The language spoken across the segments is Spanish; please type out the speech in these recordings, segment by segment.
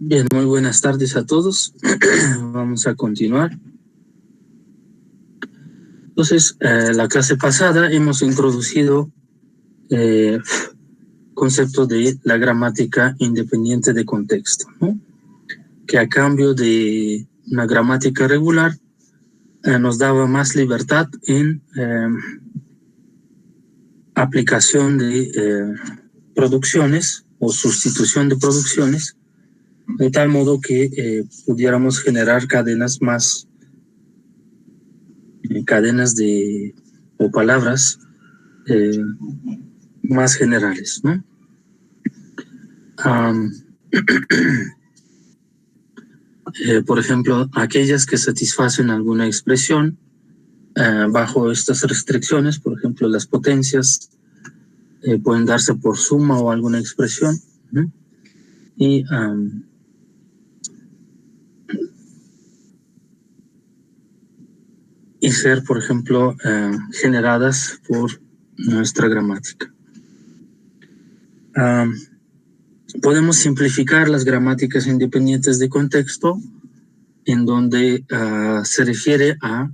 Bien, muy buenas tardes a todos. Vamos a continuar. Entonces, la clase pasada hemos introducido concepto de la gramática independiente de contexto, ¿no? Que a cambio de una gramática regular nos daba más libertad en aplicación de producciones o sustitución de producciones, de tal modo que pudiéramos generar cadenas o palabras más generales, ¿no? Por ejemplo, aquellas que satisfacen alguna expresión bajo estas restricciones, por ejemplo, las potencias pueden darse por suma o alguna expresión, ¿no? Y ser, por ejemplo, generadas por nuestra gramática. Podemos simplificar las gramáticas independientes de contexto, en donde se refiere a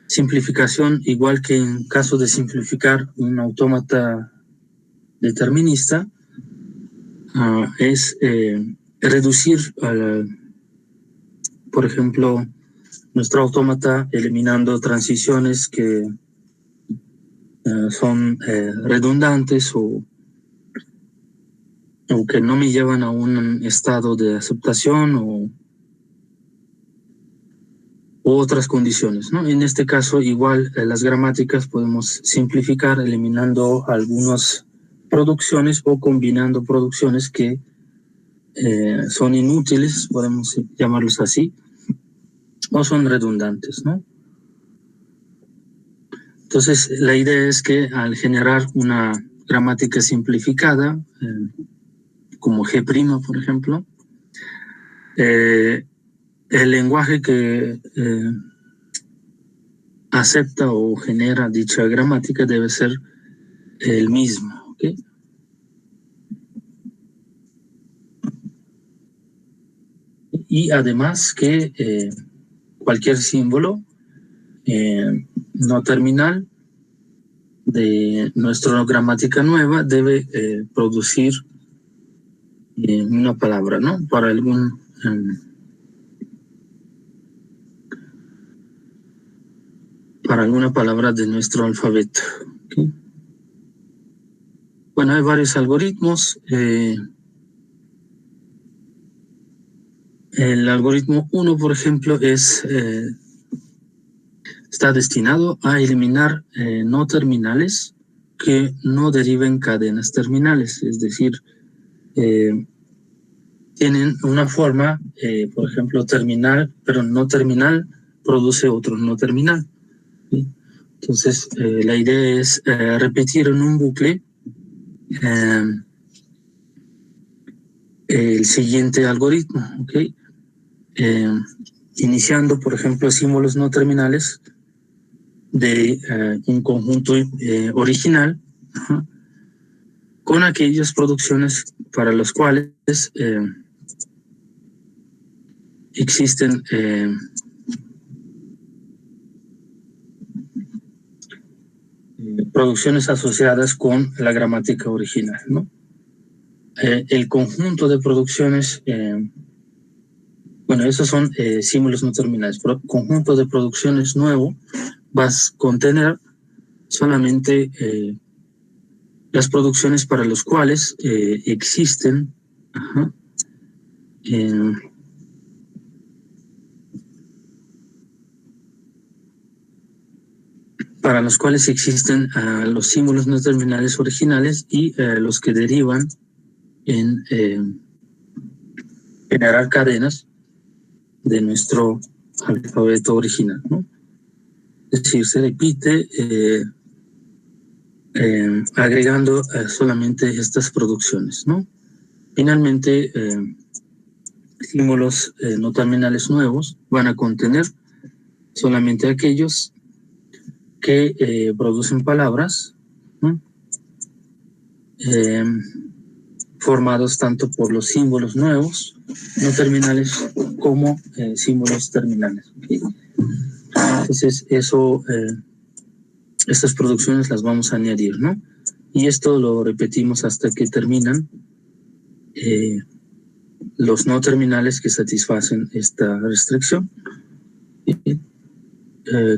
simplificación, igual que en caso de simplificar un autómata determinista, es reducir, por ejemplo, nuestro autómata eliminando transiciones que son redundantes o que no me llevan a un estado de aceptación o otras condiciones, ¿no? En este caso, igual las gramáticas podemos simplificar eliminando algunas producciones o combinando producciones que son inútiles, podemos llamarlos así, o son redundantes, ¿no? Entonces, la idea es que al generar una gramática simplificada, como G', por ejemplo, el lenguaje que acepta o genera dicha gramática debe ser el mismo, ¿ok? Y además que cualquier símbolo no terminal de nuestra gramática nueva debe producir una palabra, ¿no? Para alguna palabra de nuestro alfabeto, ¿okay? Bueno, hay varios algoritmos. El algoritmo 1, por ejemplo, está destinado a eliminar no terminales que no deriven cadenas terminales, es decir, tienen una forma, por ejemplo, terminal, pero no terminal produce otro no terminal, ¿sí? Entonces, la idea es repetir en un bucle el siguiente algoritmo, ¿ok? Iniciando, por ejemplo, símbolos no terminales de un conjunto original, con aquellas producciones para las cuales existen producciones asociadas con la gramática original, ¿no? El conjunto de producciones, bueno, esos son símbolos no terminales, pero el conjunto de producciones nuevo va a contener solamente las producciones para las cuales existen para los cuales existen los símbolos no terminales originales y los que derivan en generar cadenas de nuestro alfabeto original, ¿no? Es decir, se repite agregando solamente estas producciones, ¿no? Finalmente, símbolos no terminales nuevos van a contener solamente aquellos que producen palabras, ¿no? formados tanto por los símbolos nuevos, no terminales, como símbolos terminales. ¿Okay? Entonces, estas producciones las vamos a añadir, ¿no? Y esto lo repetimos hasta que terminan los no terminales que satisfacen esta restricción.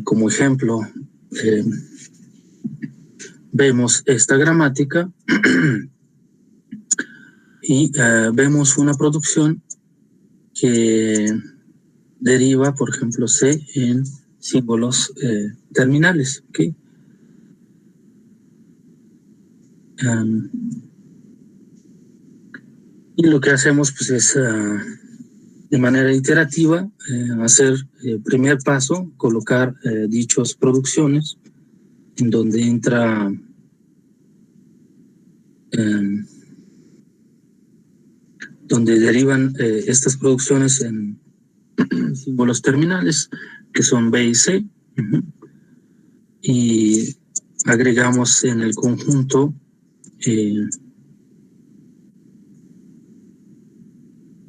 Como ejemplo, vemos esta gramática y vemos una producción que deriva, por ejemplo, C en símbolos terminales. ¿Okay? Y lo que hacemos pues es de manera iterativa hacer primer paso, colocar dichas producciones en donde entra donde derivan estas producciones en símbolos terminales que son B y C, y agregamos en el conjunto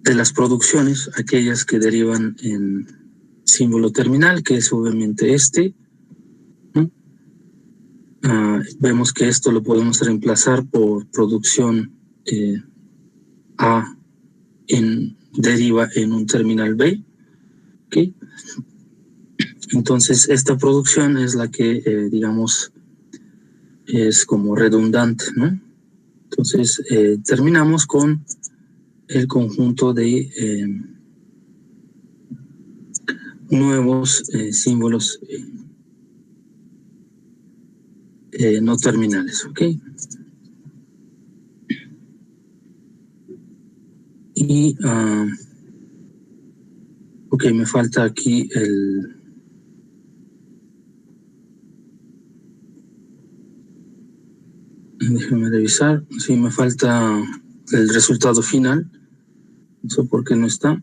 de las producciones aquellas que derivan en símbolo terminal, que es obviamente este. Vemos que esto lo podemos reemplazar por producción A deriva en un terminal B. ¿Okay? Entonces esta producción es la que digamos es como redundante, ¿no? Entonces terminamos con el conjunto de nuevos símbolos no terminales, ¿ok? Y, ok, me falta aquí déjeme revisar, sí, me falta el resultado final, no sé por qué no está,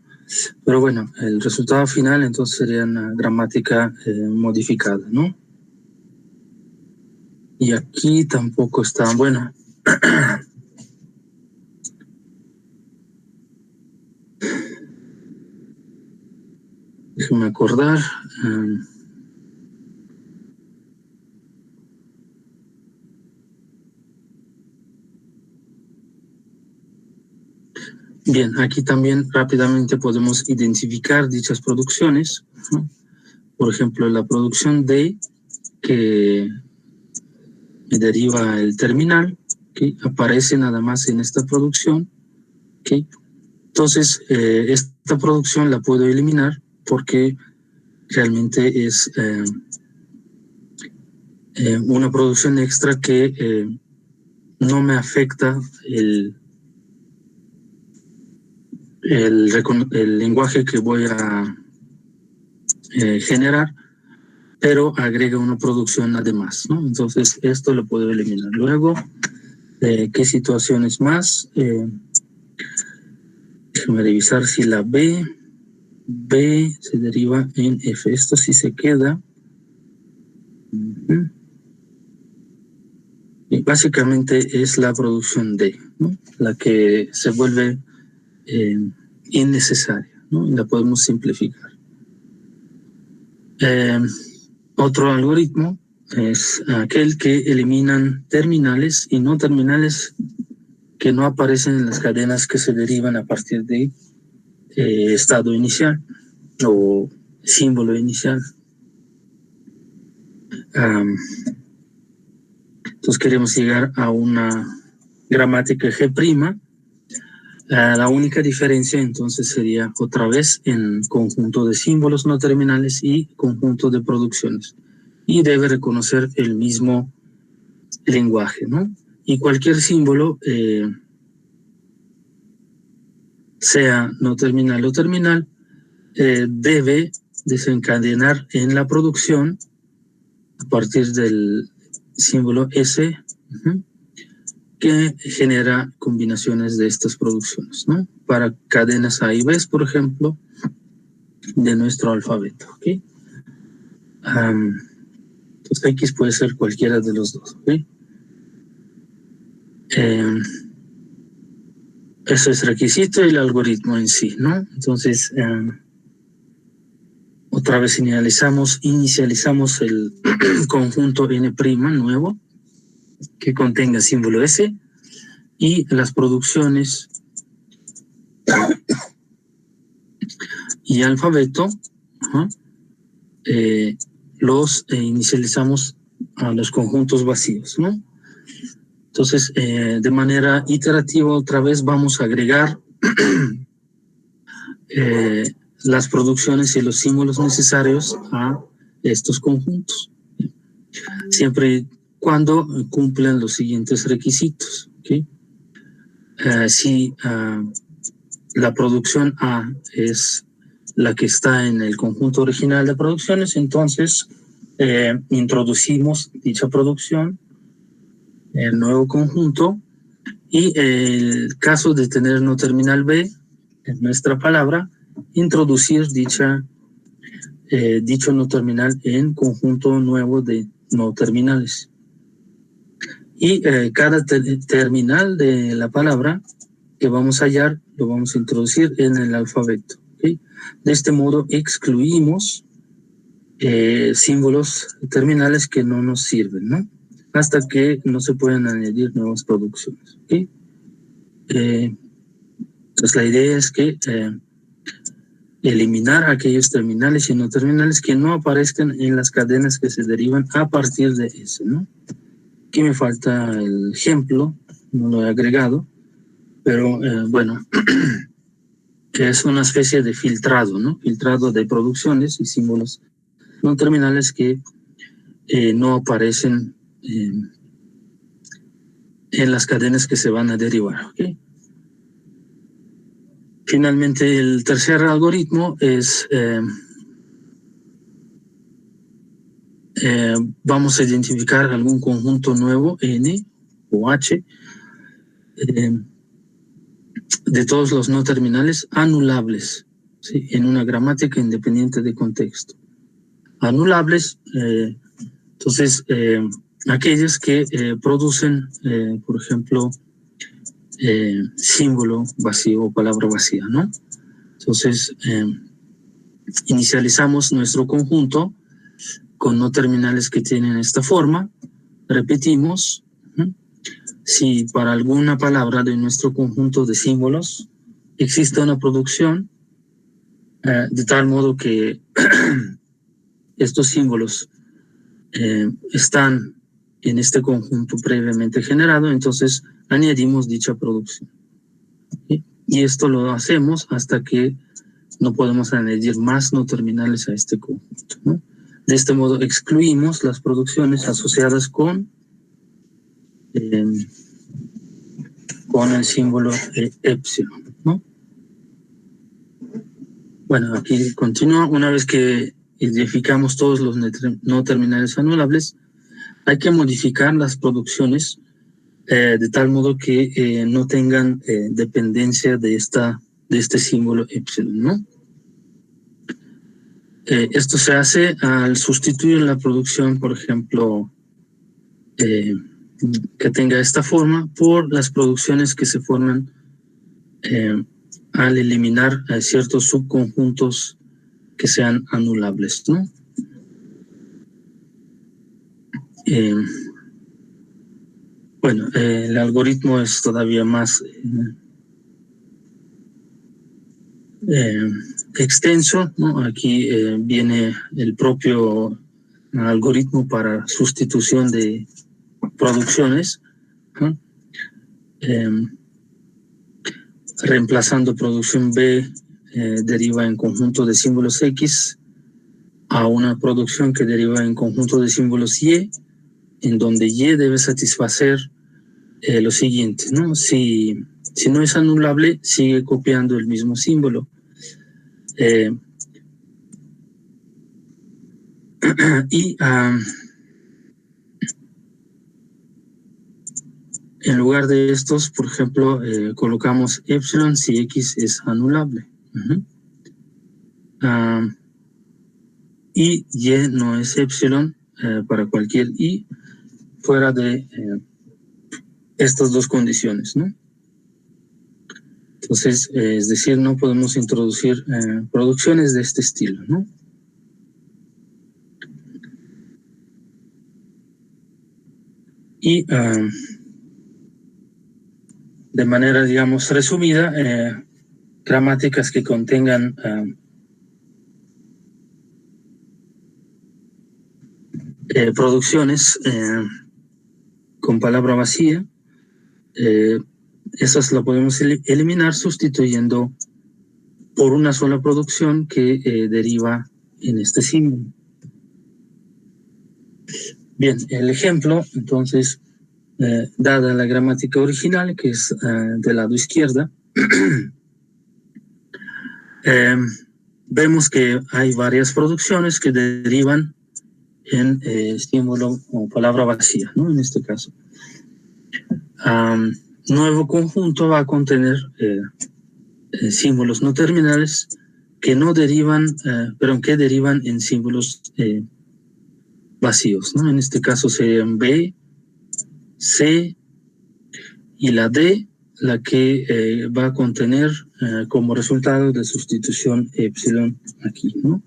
pero bueno, el resultado final entonces sería una gramática modificada, ¿no? Y aquí tampoco está, bueno, déjeme acordar. Bien, aquí también rápidamente podemos identificar dichas producciones, ¿no? Por ejemplo, la producción D, que deriva el terminal, que aparece nada más en esta producción. ¿Okay? Entonces, esta producción la puedo eliminar porque realmente es una producción extra que no me afecta el lenguaje que voy a generar, pero agrega una producción además, ¿no? Entonces, esto lo puedo eliminar. Luego, ¿qué situaciones más? Déjame revisar si la B se deriva en F. Esto sí se queda. Y básicamente es la producción D, ¿no? La que se vuelve innecesaria, ¿no? Y la podemos simplificar. Otro algoritmo es aquel que eliminan terminales y no terminales que no aparecen en las cadenas que se derivan a partir de estado inicial o símbolo inicial. Entonces queremos llegar a una gramática G'. La única diferencia entonces sería otra vez en conjunto de símbolos no terminales y conjunto de producciones. Y debe reconocer el mismo lenguaje, ¿no? Y cualquier símbolo, sea no terminal o terminal, debe desencadenar en la producción a partir del símbolo S, que genera combinaciones de estas producciones, ¿no? Para cadenas A y B, por ejemplo, de nuestro alfabeto, ¿ok? Entonces X puede ser cualquiera de los dos, ¿ok? Eso es requisito y el algoritmo en sí, ¿no? Entonces, otra vez inicializamos el conjunto n' nuevo que contenga símbolo S y las producciones y alfabeto, los inicializamos a los conjuntos vacíos, ¿no? Entonces, de manera iterativa, otra vez vamos a agregar las producciones y los símbolos necesarios a estos conjuntos, siempre y cuando cumplan los siguientes requisitos, ¿okay? Si la producción A es la que está en el conjunto original de producciones, entonces introducimos dicha producción, el nuevo conjunto, y el caso de tener no terminal B, en nuestra palabra, introducir dicho no terminal en conjunto nuevo de no terminales. Y cada terminal de la palabra que vamos a hallar lo vamos a introducir en el alfabeto, ¿okay? De este modo excluimos símbolos terminales que no nos sirven, ¿no? Hasta que no se puedan añadir nuevas producciones, ¿okay? Entonces la idea es que eliminar aquellos terminales y no terminales que no aparezcan en las cadenas que se derivan a partir de ese, ¿no? Aquí me falta el ejemplo, no lo he agregado, pero bueno, que es una especie de filtrado, ¿no? Filtrado de producciones y símbolos no terminales que no aparecen en las cadenas que se van a derivar, ¿ok? Finalmente, el tercer algoritmo es vamos a identificar algún conjunto nuevo, N o H, de todos los no terminales anulables, ¿sí? En una gramática independiente de contexto. Anulables, entonces, aquellos que producen, por ejemplo, símbolo vacío o palabra vacía, ¿no? Entonces, inicializamos nuestro conjunto con no terminales que tienen esta forma, repetimos. Si para alguna palabra de nuestro conjunto de símbolos existe una producción, de tal modo que estos símbolos están en este conjunto previamente generado, entonces añadimos dicha producción. ¿Sí? Y esto lo hacemos hasta que no podemos añadir más no terminales a este conjunto, ¿no? De este modo excluimos las producciones asociadas con el símbolo epsilon, ¿no? Bueno, aquí continúa. Una vez que identificamos todos los no terminales anulables, hay que modificar las producciones de tal modo que no tengan dependencia de este símbolo epsilon, ¿no? Esto se hace al sustituir la producción, por ejemplo, que tenga esta forma por las producciones que se forman al eliminar ciertos subconjuntos que sean anulables, ¿no? Bueno, el algoritmo es todavía más extenso, ¿no? Aquí viene el propio algoritmo para sustitución de producciones, ¿no? Reemplazando producción B deriva en conjunto de símbolos X a una producción que deriva en conjunto de símbolos Y, en donde Y debe satisfacer lo siguiente, ¿no? Si no es anulable, sigue copiando el mismo símbolo. Y en lugar de estos, por ejemplo, colocamos epsilon si X es anulable. Y Y no es epsilon para cualquier Y fuera de estas dos condiciones, ¿no? Entonces, es decir, no podemos introducir producciones de este estilo, ¿no? Y de manera, digamos, resumida, gramáticas que contengan producciones con palabra vacía, esas la podemos eliminar sustituyendo por una sola producción que deriva en este símbolo. Bien, el ejemplo, entonces, dada la gramática original, que es del lado izquierda, vemos que hay varias producciones que derivan en símbolo o palabra vacía, ¿no? En este caso. Nuevo conjunto va a contener símbolos no terminales que no derivan, pero que derivan en símbolos vacíos, ¿no? En este caso serían B, C y la D, la que va a contener como resultado de sustitución epsilon aquí, ¿no?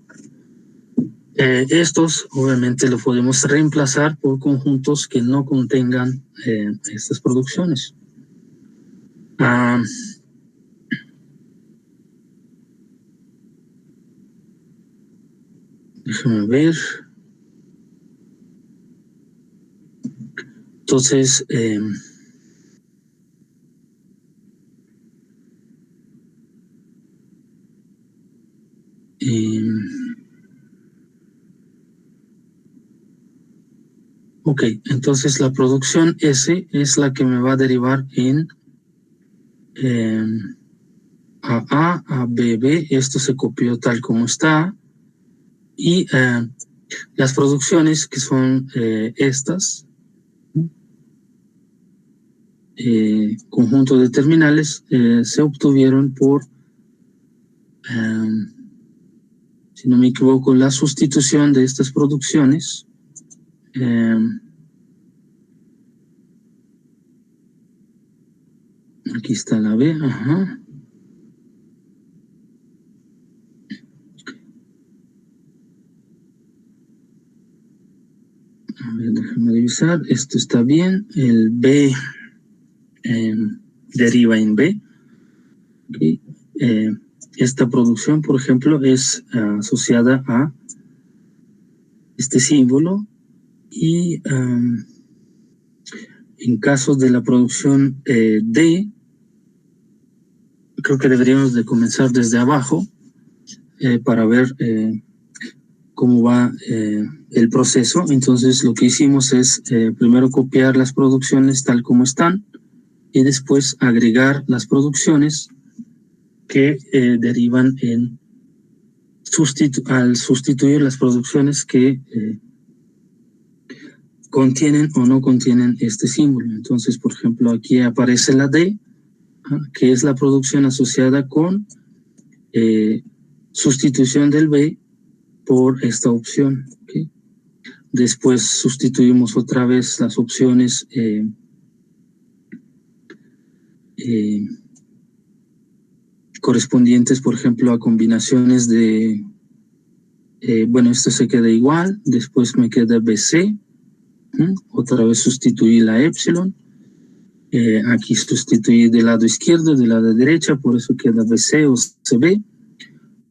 Estos obviamente lo podemos reemplazar por conjuntos que no contengan estas producciones. Déjame ver. Entonces, ok, entonces la producción S es la que me va a derivar en A, B, B. Esto se copió tal como está. Y las producciones que son estas, conjunto de terminales, se obtuvieron por, si no me equivoco, la sustitución de estas producciones. Aquí está la B, ajá. A ver, déjame revisar. Esto está bien. El B deriva en B. Okay. Esta producción, por ejemplo, es asociada a este símbolo y en caso de la producción D, creo que deberíamos de comenzar desde abajo para ver cómo va el proceso. Entonces lo que hicimos es primero copiar las producciones tal como están y después agregar las producciones que derivan en al sustituir las producciones que contienen o no contienen este símbolo. Entonces, por ejemplo, aquí aparece la D, que es la producción asociada con sustitución del B por esta opción. ¿Okay? Después sustituimos otra vez las opciones correspondientes, por ejemplo, a combinaciones de, bueno, esto se queda igual, después me queda BC, otra vez sustituí la epsilon, aquí sustituí del lado izquierdo, del lado derecha, por eso queda BC o CB,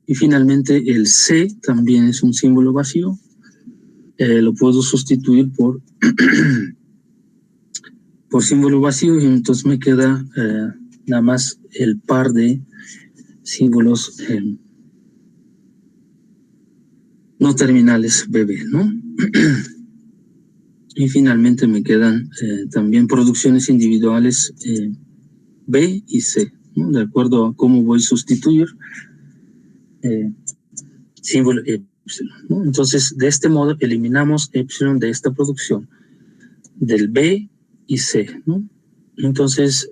y finalmente el C también es un símbolo vacío, lo puedo sustituir por símbolo vacío y entonces me queda nada más el par de símbolos no terminales BB, ¿no? Y finalmente me quedan también producciones individuales B y C, ¿no? De acuerdo a cómo voy a sustituir símbolo epsilon, ¿no? Entonces, de este modo eliminamos epsilon de esta producción, del B y C, ¿no? Entonces,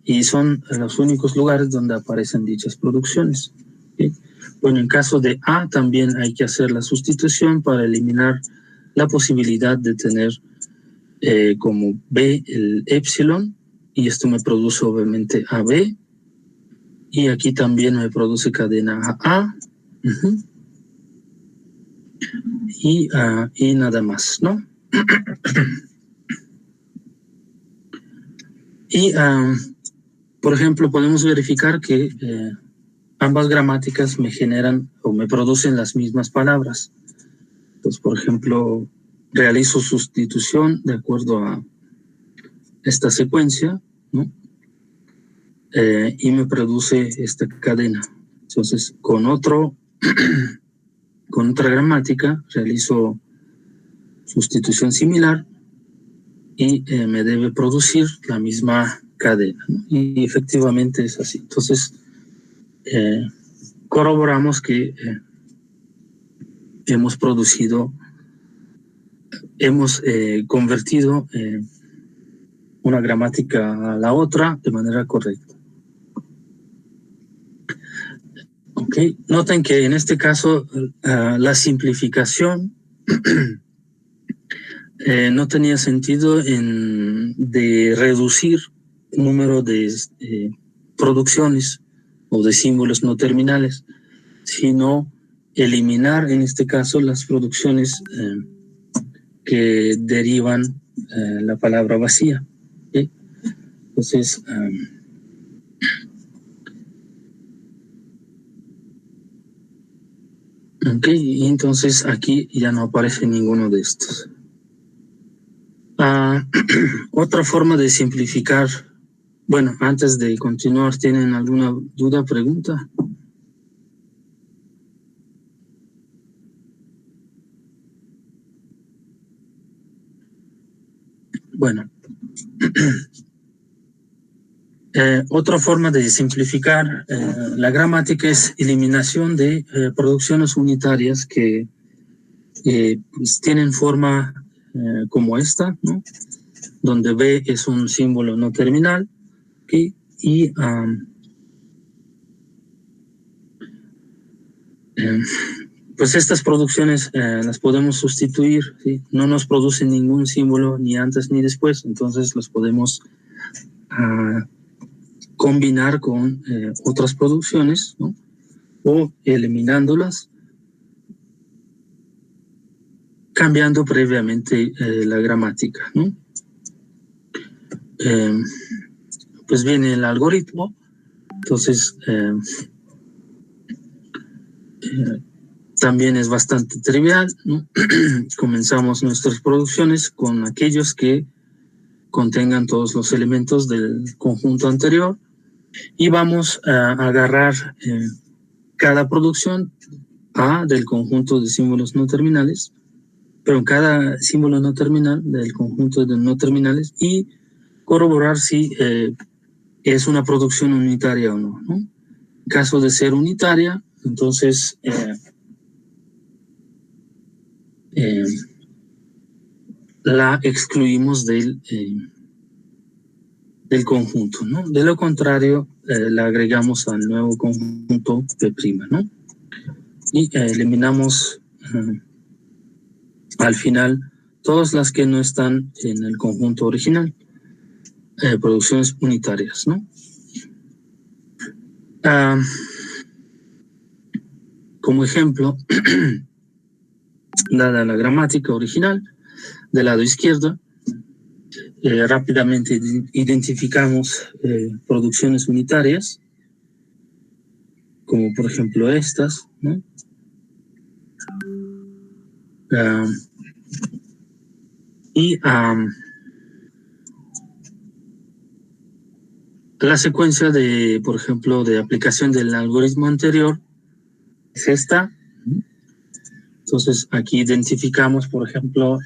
y son los únicos lugares donde aparecen dichas producciones. ¿Sí? Bueno, en caso de A también hay que hacer la sustitución para eliminar la posibilidad de tener como B el epsilon, y esto me produce obviamente AB, Y aquí también me produce cadena A. Y nada más, ¿no? Y, por ejemplo, podemos verificar que ambas gramáticas me generan o me producen las mismas palabras. Entonces, por ejemplo, realizo sustitución de acuerdo a esta secuencia, ¿no? Y me produce esta cadena. Entonces, con otra gramática realizo sustitución similar y me debe producir la misma cadena, ¿no? Y efectivamente es así. Entonces, corroboramos que hemos convertido una gramática a la otra de manera correcta. Okay. Noten que en este caso la simplificación no tenía sentido de reducir el número de producciones o de símbolos no terminales, sino eliminar en este caso las producciones que derivan la palabra vacía. ¿Sí? Entonces, y entonces aquí ya no aparece ninguno de estos. Otra forma de simplificar. Bueno, antes de continuar, ¿tienen alguna duda, pregunta? Bueno. Otra forma de simplificar la gramática es eliminación de producciones unitarias que pues tienen forma como esta, ¿no? Donde B es un símbolo no terminal, ¿okay? Y pues estas producciones las podemos sustituir, ¿sí? No nos producen ningún símbolo ni antes ni después, entonces los podemos combinar con otras producciones, ¿no? O eliminándolas, cambiando previamente la gramática, ¿no? Pues viene el algoritmo, entonces también es bastante trivial, ¿no? Comenzamos nuestras producciones con aquellos que contengan todos los elementos del conjunto anterior y vamos a agarrar cada producción A del conjunto de símbolos no terminales, pero cada símbolo no terminal del conjunto de no terminales y corroborar si es una producción unitaria o no, ¿no? En caso de ser unitaria, entonces la excluimos del conjunto, ¿no? De lo contrario, la agregamos al nuevo conjunto P', ¿no? Y eliminamos al final todas las que no están en el conjunto original, producciones unitarias, ¿no? Como ejemplo, dada la gramática original, del lado izquierdo, rápidamente identificamos producciones unitarias, como por ejemplo estas, ¿no? La secuencia de, por ejemplo, de aplicación del algoritmo anterior es esta. Entonces aquí identificamos, por ejemplo,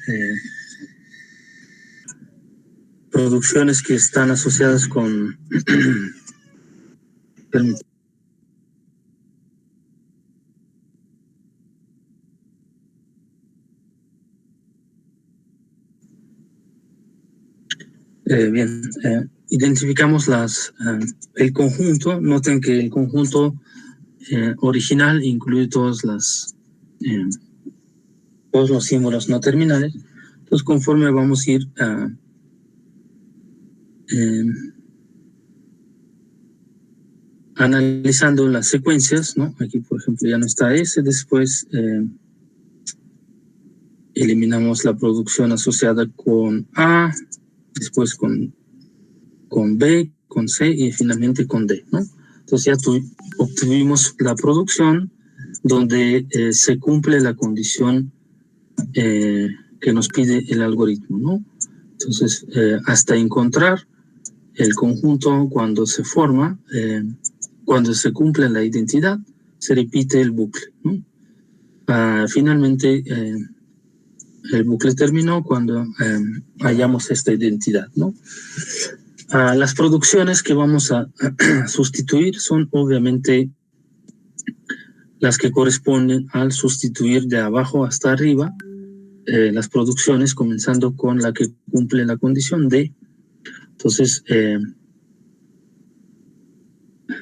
producciones que están asociadas con bien, identificamos el conjunto. Noten que el conjunto original incluye todos los símbolos no terminales. Entonces, conforme vamos a ir analizando las secuencias, ¿no? Aquí, por ejemplo, ya no está S, después eliminamos la producción asociada con A, después con B, con C y finalmente con D, ¿no? Entonces ya obtuvimos la producción donde se cumple la condición que nos pide el algoritmo, ¿no? Entonces, hasta encontrar el conjunto cuando se forma, cuando se cumple la identidad, se repite el bucle, ¿no? Finalmente, el bucle terminó cuando hallamos esta identidad, ¿no? Las producciones que vamos a sustituir son obviamente las que corresponden al sustituir de abajo hasta arriba las producciones, comenzando con la que cumple la condición D. Entonces,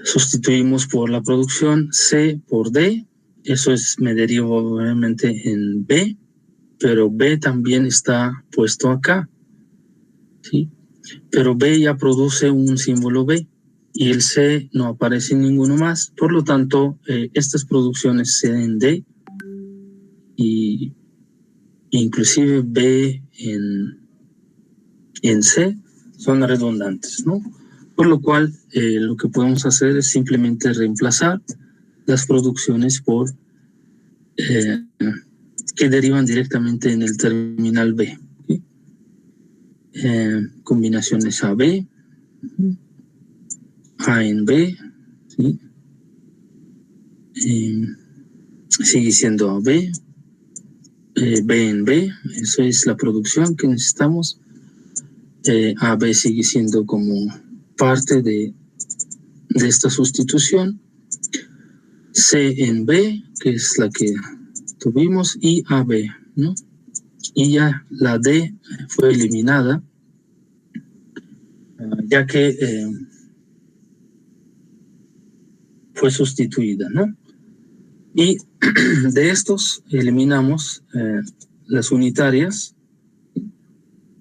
sustituimos por la producción C por D. Eso me deriva obviamente en B, pero B también está puesto acá, ¿sí? Pero B ya produce un símbolo B y el C no aparece en ninguno más. Por lo tanto, estas producciones C en D y inclusive B en C son redundantes, ¿no? Por lo cual, lo que podemos hacer es simplemente reemplazar las producciones por que derivan directamente en el terminal B, ¿sí? Combinaciones A-B, A en B, ¿sí? Sigue siendo A-B, B en B, eso es la producción que necesitamos. AB sigue siendo como parte de esta sustitución. C en B, que es la que tuvimos, y AB, ¿no? Y ya la D fue eliminada, ya que fue sustituida, ¿no? Y de estos eliminamos las unitarias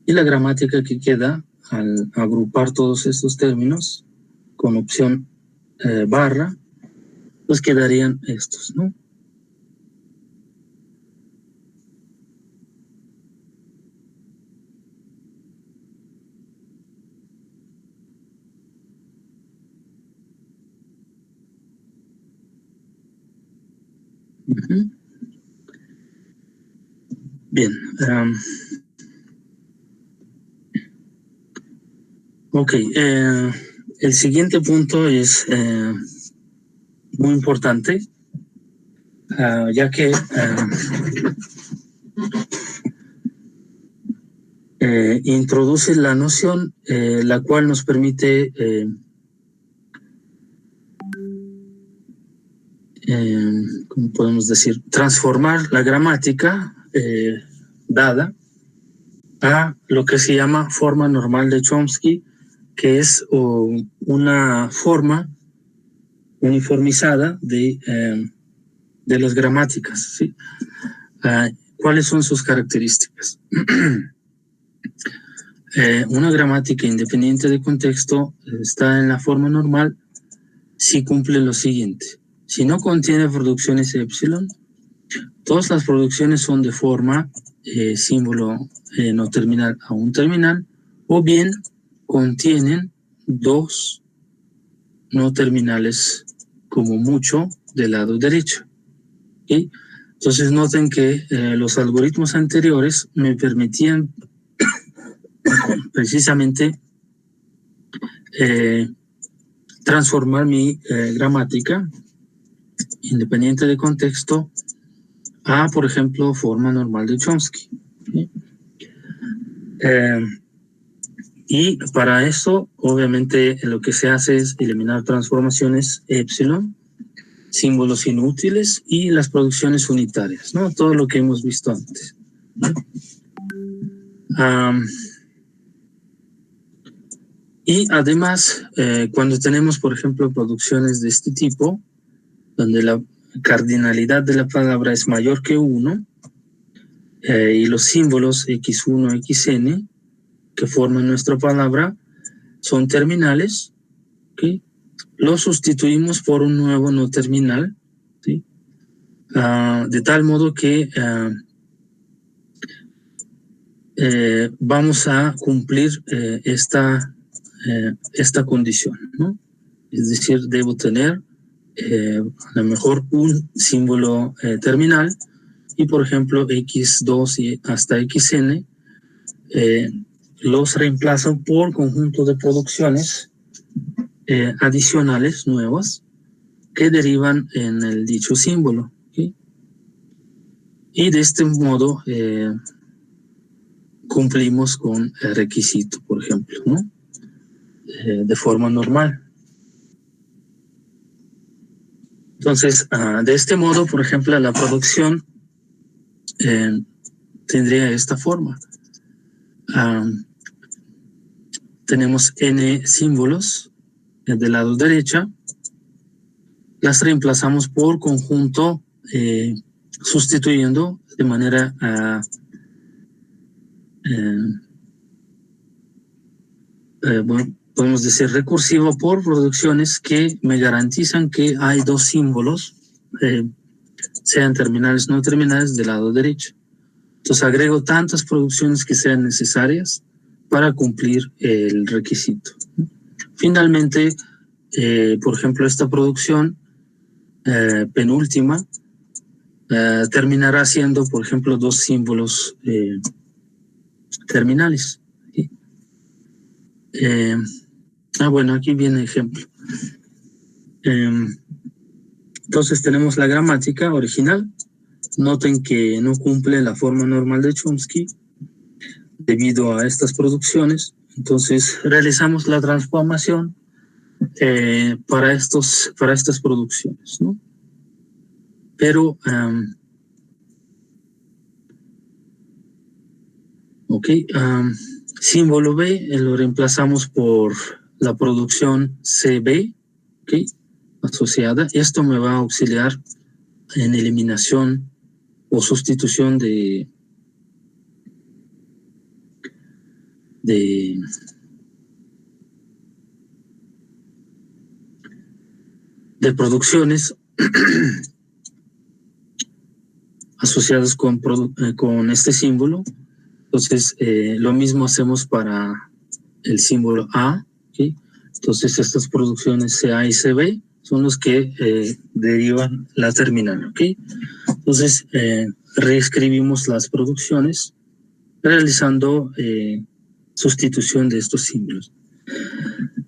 y la gramática que queda al agrupar todos estos términos con opción barra, pues quedarían estos, ¿no? Uh-huh. Bien. Ok. El siguiente punto es muy importante, ya que introduce la noción la cual nos permite ¿cómo podemos decir? Transformar la gramática dada a lo que se llama forma normal de Chomsky, que es una forma uniformizada de las gramáticas, ¿sí? ¿Cuáles son sus características? Una gramática independiente de contexto está en la forma normal si cumple lo siguiente. Si no contiene producciones epsilon, todas las producciones son de forma símbolo no terminal a un terminal, o bien contienen dos no terminales como mucho del lado derecho. ¿Okay? Entonces noten que los algoritmos anteriores me permitían precisamente transformar mi gramática independiente de contexto a, por ejemplo, forma normal de Chomsky. ¿Sí? Y para eso, obviamente, lo que se hace es eliminar transformaciones epsilon, símbolos inútiles y las producciones unitarias, ¿no? Todo lo que hemos visto antes. Y además, cuando tenemos, por ejemplo, producciones de este tipo, donde la cardinalidad de la palabra es mayor que 1, y los símbolos x1, xn, que forman nuestra palabra, son terminales, ¿okay? lo sustituimos por un nuevo no terminal, ¿sí? De tal modo que vamos a cumplir esta condición, ¿no? Es decir, debo tener a lo mejor un símbolo terminal y, por ejemplo, x2 y hasta xn los reemplazo por conjunto de producciones adicionales nuevas que derivan en el dicho símbolo, ¿sí? Y de este modo cumplimos con el requisito, por ejemplo, ¿no? De forma normal. Entonces, de este modo, por ejemplo, la producción tendría esta forma. Tenemos n símbolos del lado derecha, las reemplazamos por conjunto sustituyendo de manera bueno, podemos decir recursiva por producciones que me garantizan que hay dos símbolos, sean terminales o no terminales, del lado derecho. Entonces agrego tantas producciones que sean necesarias para cumplir el requisito. Finalmente, por ejemplo, esta producción penúltima terminará siendo, por ejemplo, dos símbolos terminales. ¿Sí? Bueno, aquí viene el ejemplo. Entonces tenemos la gramática original. Noten que no cumple la forma normal de Chomsky debido a estas producciones. Entonces realizamos la transformación para estas producciones, ¿no? Pero, símbolo B lo reemplazamos por la producción CB, ¿ok? Asociada. Esto me va a auxiliar en eliminación o sustitución de producciones asociadas con este símbolo. Entonces, lo mismo hacemos para el símbolo A, ¿sí? Entonces, estas producciones CA y CB son los que derivan la terminal, ¿ok? Entonces, reescribimos las producciones realizando sustitución de estos símbolos.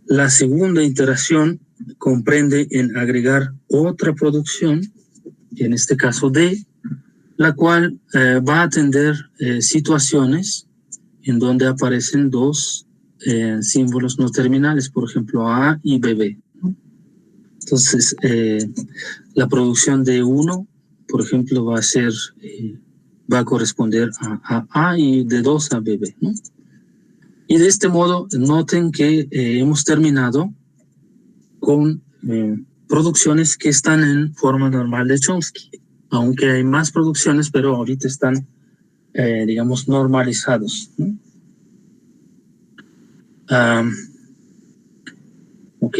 La segunda iteración comprende en agregar otra producción, en este caso D, la cual va a atender situaciones en donde aparecen dos símbolos no terminales, por ejemplo A y BB. Entonces, la producción de 1, por ejemplo, va a corresponder a A y de 2 a BB, ¿no? Y de este modo, noten que hemos terminado con producciones que están en forma normal de Chomsky, aunque hay más producciones, pero ahorita están, digamos, normalizados, ¿no? Ok.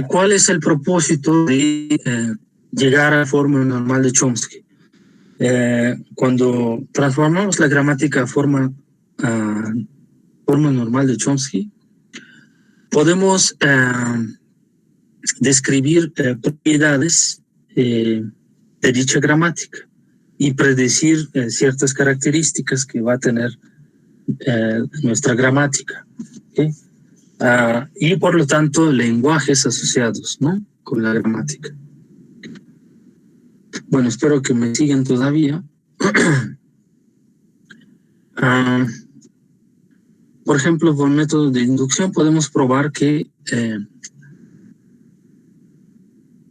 ¿Cuál es el propósito de llegar a la forma normal de Chomsky? Cuando transformamos la gramática a forma normal de Chomsky, podemos describir propiedades de dicha gramática y predecir ciertas características que va a tener nuestra gramática, ¿okay? Y por lo tanto lenguajes asociados, ¿no?, con la gramática. Bueno, espero que me sigan todavía. Por ejemplo, por método de inducción podemos probar que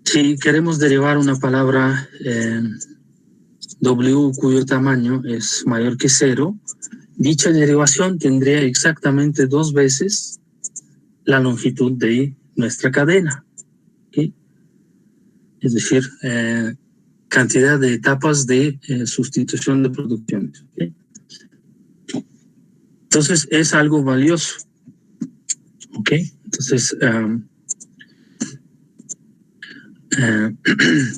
si queremos derivar una palabra W cuyo tamaño es mayor que 0, dicha derivación tendría exactamente 2 veces la longitud de nuestra cadena, ¿okay? Es decir, cantidad de etapas de sustitución de producciones. ¿Okay? Entonces, es algo valioso. ¿Ok? Entonces,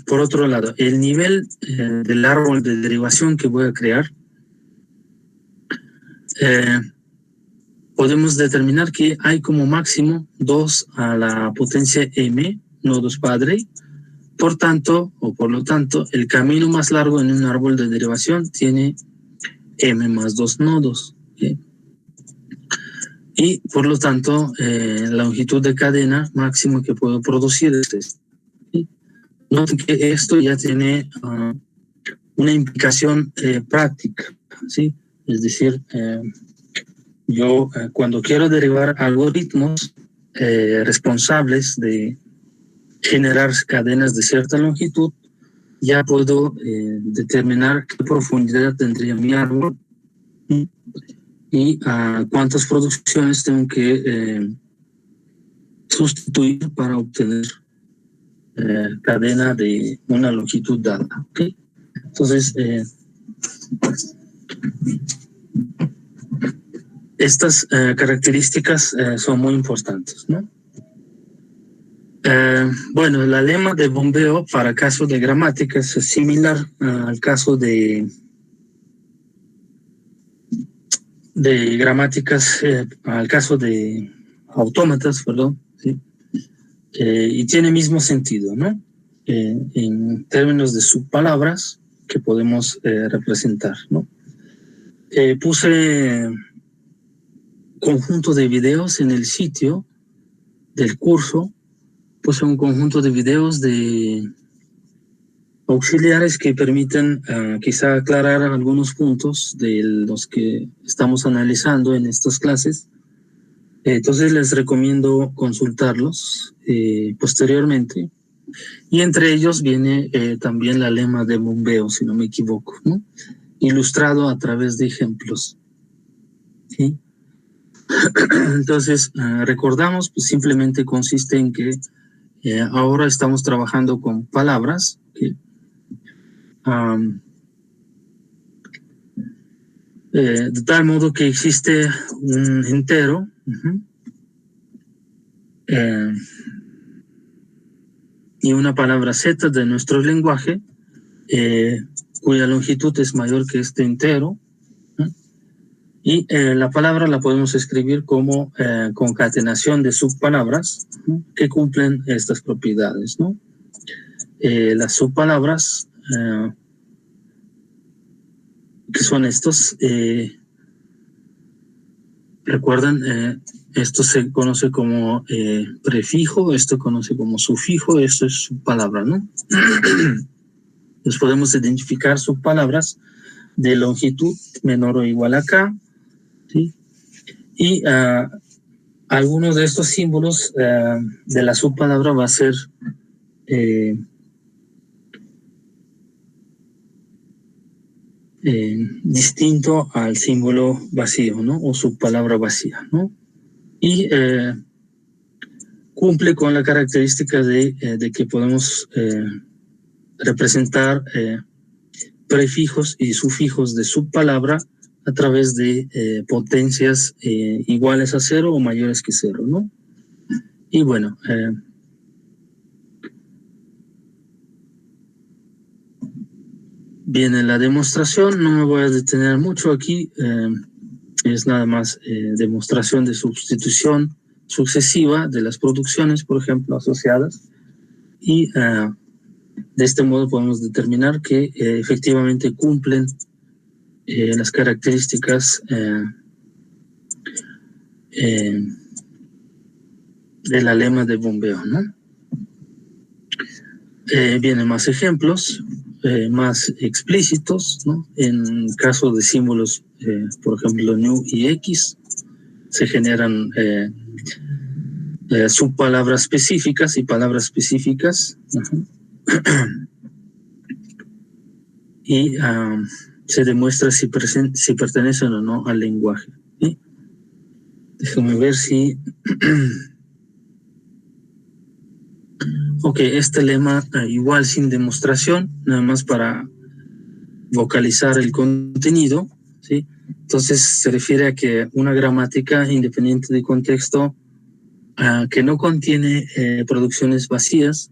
por otro lado, el nivel del árbol de derivación que voy a crear, podemos determinar que hay como máximo 2 a la potencia m nodos padre. Por lo tanto, el camino más largo en un árbol de derivación tiene m más 2 nodos. ¿Okay? Y por lo tanto, la longitud de cadena máximo que puedo producir es este. ¿Sí? Noten que esto ya tiene una implicación práctica, ¿sí? Es decir, yo cuando quiero derivar algoritmos responsables de generar cadenas de cierta longitud, ya puedo determinar qué profundidad tendría mi árbol y cuántas producciones tengo que sustituir para obtener cadena de una longitud dada. ¿Okay? Entonces, estas características son muy importantes, ¿no? Bueno, la lema de bombeo para caso de gramáticas es similar al caso de gramáticas, al caso de autómatas, perdón, ¿sí? Y tiene mismo sentido, ¿no? En términos de subpalabras que podemos representar, ¿no? Puse conjunto de videos en el sitio del curso, puse un conjunto de videos de auxiliares que permiten quizá aclarar algunos puntos de los que estamos analizando en estas clases. Entonces les recomiendo consultarlos posteriormente. Y entre ellos viene también la lema de bombeo, si no me equivoco, ¿no? Ilustrado a través de ejemplos. ¿Sí? Entonces, recordamos, pues simplemente consiste en que ahora estamos trabajando con palabras, ¿sí? De tal modo que existe un entero y una palabra z de nuestro lenguaje cuya longitud es mayor que este entero, y la palabra la podemos escribir como concatenación de subpalabras que cumplen estas propiedades, ¿no? Las subpalabras que son estos, recuerdan, esto se conoce como prefijo, esto se conoce como sufijo, esto es subpalabra, ¿no? Entonces podemos identificar subpalabras de longitud menor o igual a k, ¿sí? Y algunos de estos símbolos de la subpalabra va a ser distinto al símbolo vacío, ¿no? O subpalabra vacía, ¿no? Y cumple con la característica de que podemos representar prefijos y sufijos de subpalabra a través de potencias iguales a 0 o mayores que 0, ¿no? Y bueno, viene la demostración, no me voy a detener mucho aquí, es nada más demostración de sustitución sucesiva de las producciones, por ejemplo, asociadas, y de este modo podemos determinar que efectivamente cumplen las características de la lema de bombeo, ¿no? Vienen más ejemplos, más explícitos, ¿no? En caso de símbolos, por ejemplo, new y x, se generan subpalabras específicas y palabras específicas. Y se demuestra si pertenecen o no al lenguaje. ¿Sí? Déjame ver si Ok, este lema igual sin demostración, nada más para vocalizar el contenido, ¿sí? Entonces se refiere a que una gramática independiente de contexto que no contiene producciones vacías,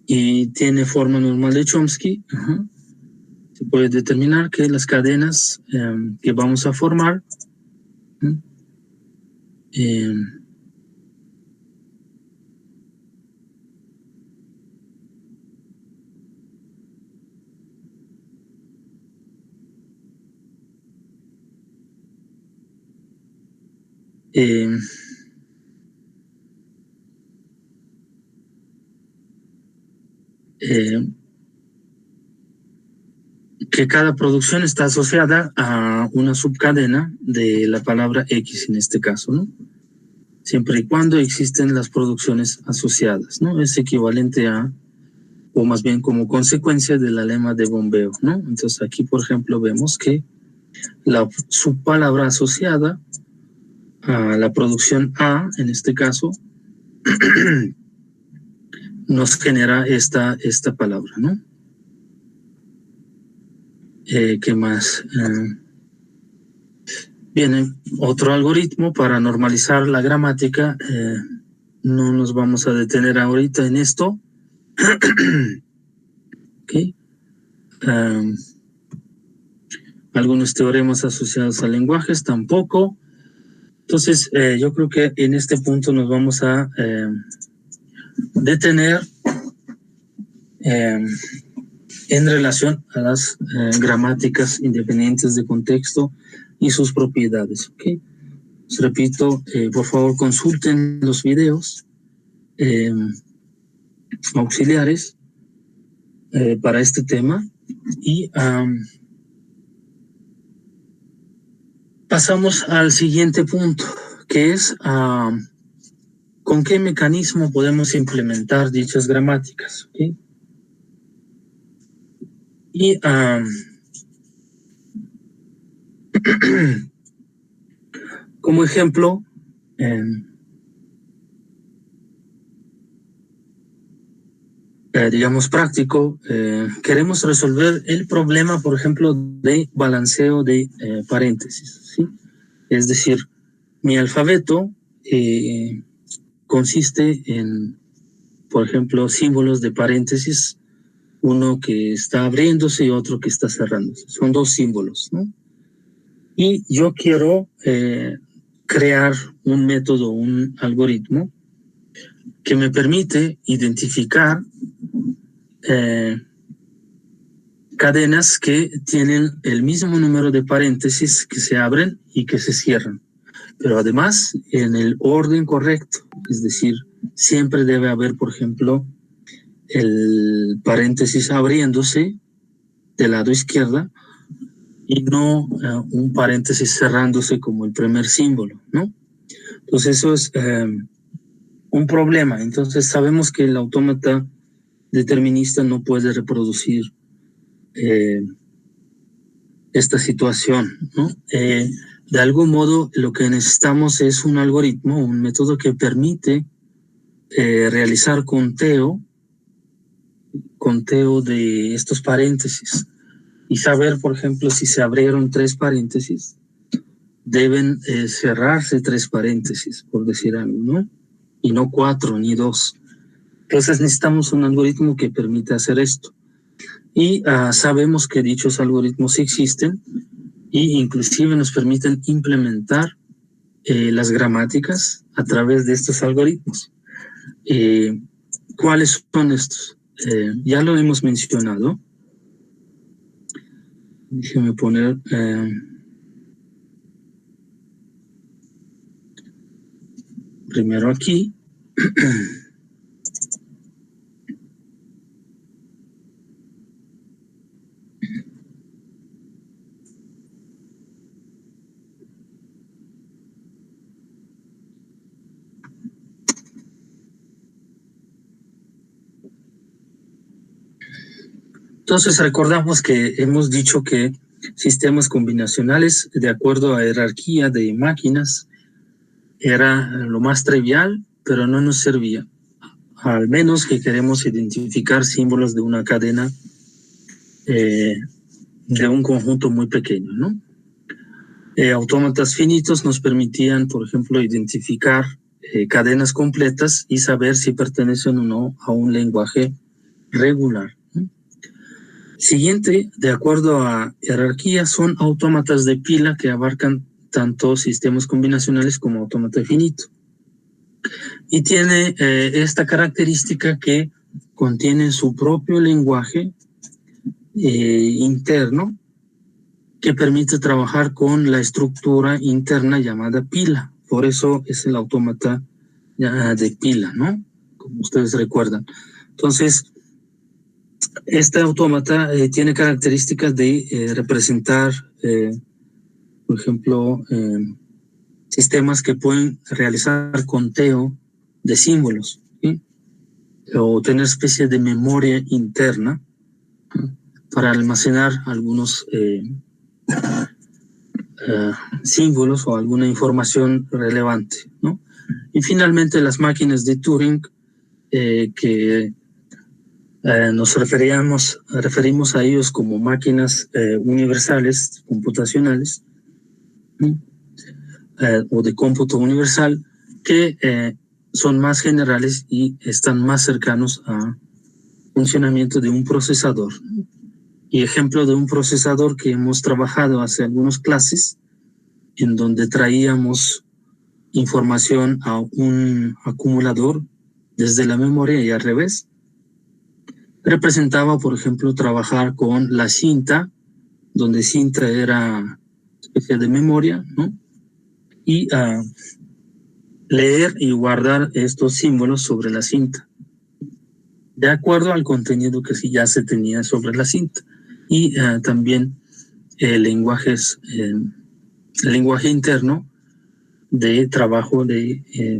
y tiene forma normal de Chomsky, se puede determinar que las cadenas que vamos a formar que cada producción está asociada a una subcadena de la palabra X en este caso, ¿no? Siempre y cuando existen las producciones asociadas, ¿no? Es equivalente a, o más bien como consecuencia de la lema de bombeo, ¿no? Entonces aquí, por ejemplo, vemos que la subpalabra asociada a la producción A, en este caso, nos genera esta palabra, ¿no? ¿Qué más? Viene otro algoritmo para normalizar la gramática. No nos vamos a detener ahorita en esto. Okay. Algunos teoremas asociados a lenguajes tampoco. Entonces, yo creo que en este punto nos vamos a detener en relación a las gramáticas independientes de contexto y sus propiedades. ¿Okay? Les repito, por favor consulten los videos auxiliares para este tema y pasamos al siguiente punto, que es con qué mecanismo podemos implementar dichas gramáticas. ¿Okay? Y como ejemplo, digamos práctico, queremos resolver el problema, por ejemplo, de balanceo de paréntesis, ¿sí? Es decir, mi alfabeto consiste en, por ejemplo, símbolos de paréntesis, uno que está abriéndose y otro que está cerrándose. Son dos símbolos, ¿no? Y yo quiero crear un método, un algoritmo que me permite identificar cadenas que tienen el mismo número de paréntesis que se abren y que se cierran, pero además en el orden correcto, es decir, siempre debe haber, por ejemplo, el paréntesis abriéndose del lado izquierdo y no un paréntesis cerrándose como el primer símbolo, ¿no? Entonces eso es un problema. Entonces sabemos que el autómata determinista no puede reproducir esta situación, ¿no? De algún modo lo que necesitamos es un algoritmo, un método que permite realizar conteo de estos paréntesis y saber, por ejemplo, si se abrieron 3 paréntesis, deben cerrarse 3 paréntesis, por decir algo, ¿no? Y no 4 ni 2. Entonces necesitamos un algoritmo que permita hacer esto. Y sabemos que dichos algoritmos existen y inclusive nos permiten implementar las gramáticas a través de estos algoritmos. ¿Cuáles son estos? Ya lo hemos mencionado. Déjeme poner primero aquí. Entonces recordamos que hemos dicho que sistemas combinacionales de acuerdo a jerarquía de máquinas era lo más trivial, pero no nos servía. Al menos que queremos identificar símbolos de una cadena de un conjunto muy pequeño, ¿no? Autómatas finitos nos permitían, por ejemplo, identificar cadenas completas y saber si pertenecen o no a un lenguaje regular, ¿no? Siguiente, de acuerdo a jerarquía, son autómatas de pila que abarcan tanto sistemas combinacionales como autómata finito. Y tiene esta característica que contienen su propio lenguaje interno que permite trabajar con la estructura interna llamada pila. Por eso es el autómata de pila, ¿no? Como ustedes recuerdan. Entonces, este autómata tiene características de representar, por ejemplo, sistemas que pueden realizar conteo de símbolos, ¿sí? O tener especie de memoria interna, ¿sí? Para almacenar algunos símbolos o alguna información relevante, ¿no? Y finalmente las máquinas de Turing que nos referimos a ellos como máquinas universales, computacionales, ¿sí? O de cómputo universal, que son más generales y están más cercanos al funcionamiento de un procesador. Y ejemplo de un procesador que hemos trabajado hace algunas clases, en donde traíamos información a un acumulador desde la memoria y al revés, representaba, por ejemplo, trabajar con la cinta, donde cinta era especie de memoria, ¿no? Y leer y guardar estos símbolos sobre la cinta, de acuerdo al contenido que ya se tenía sobre la cinta. Y también el lenguaje interno de trabajo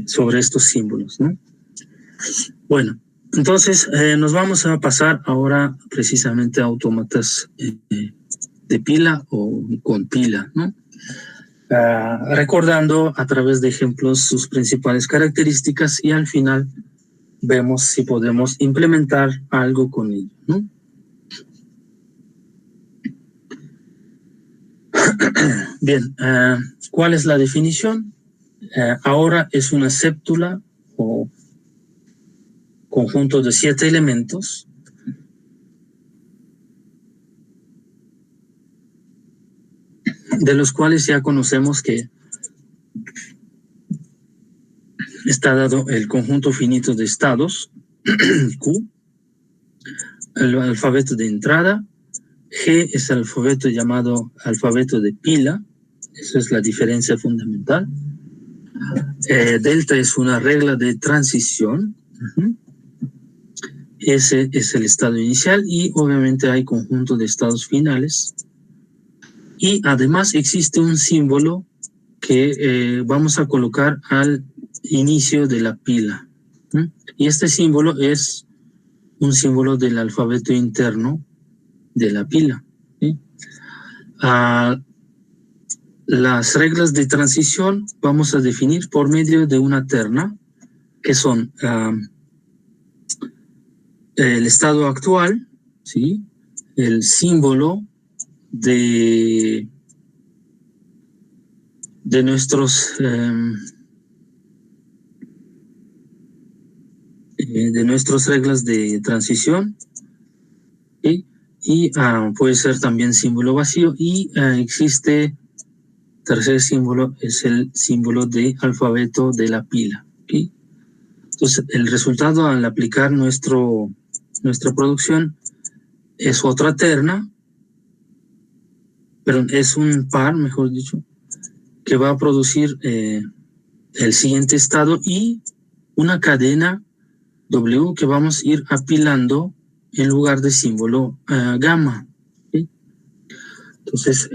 sobre estos símbolos, ¿no? Bueno, entonces nos vamos a pasar ahora precisamente a autómatas de pila o con pila, ¿no? Recordando a través de ejemplos sus principales características y al final vemos si podemos implementar algo con ello, ¿no? Bien, ¿cuál es la definición? Ahora es una séptula o conjunto de 7 elementos de los cuales ya conocemos que está dado el conjunto finito de estados, Q, el alfabeto de entrada, G es el alfabeto llamado alfabeto de pila, esa es la diferencia fundamental. Delta es una regla de transición, ese es el estado inicial y obviamente hay conjunto de estados finales. Y además existe un símbolo que vamos a colocar al inicio de la pila. Y este símbolo es un símbolo del alfabeto interno de la pila, ¿sí? Las reglas de transición vamos a definir por medio de una terna, que son el estado actual, ¿sí? El símbolo de nuestras reglas de transición, ¿sí? Y puede ser también símbolo vacío y existe tercer símbolo, es el símbolo de alfabeto de la pila, ¿sí? Entonces el resultado al aplicar nuestra producción es otra terna, pero es un par, mejor dicho, que va a producir el siguiente estado y una cadena W que vamos a ir apilando en lugar de símbolo gamma, ¿sí? Entonces,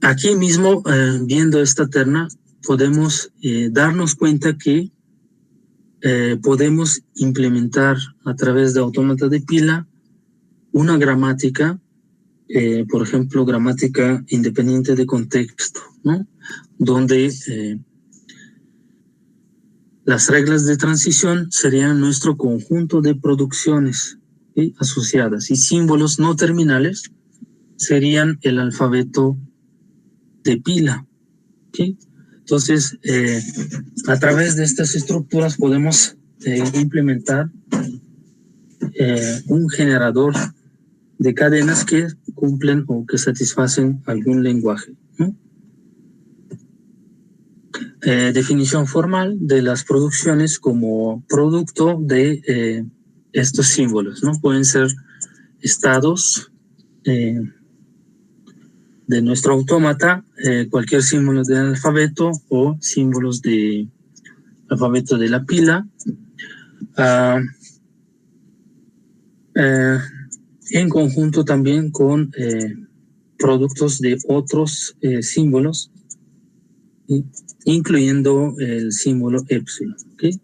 aquí mismo, viendo esta terna, podemos darnos cuenta que podemos implementar a través de autómata de pila una gramática por ejemplo, gramática independiente de contexto, ¿no? Donde las reglas de transición serían nuestro conjunto de producciones, ¿sí?, asociadas, y símbolos no terminales serían el alfabeto de pila, ¿sí? Entonces, a través de estas estructuras podemos implementar un generador de cadenas que cumplen o que satisfacen algún lenguaje, ¿no? Definición formal de las producciones como producto de estos símbolos, ¿no? Pueden ser estados de nuestro autómata, cualquier símbolo del alfabeto o símbolos del alfabeto de la pila, en conjunto también con productos de otros símbolos, incluyendo el símbolo epsilon, ¿okay?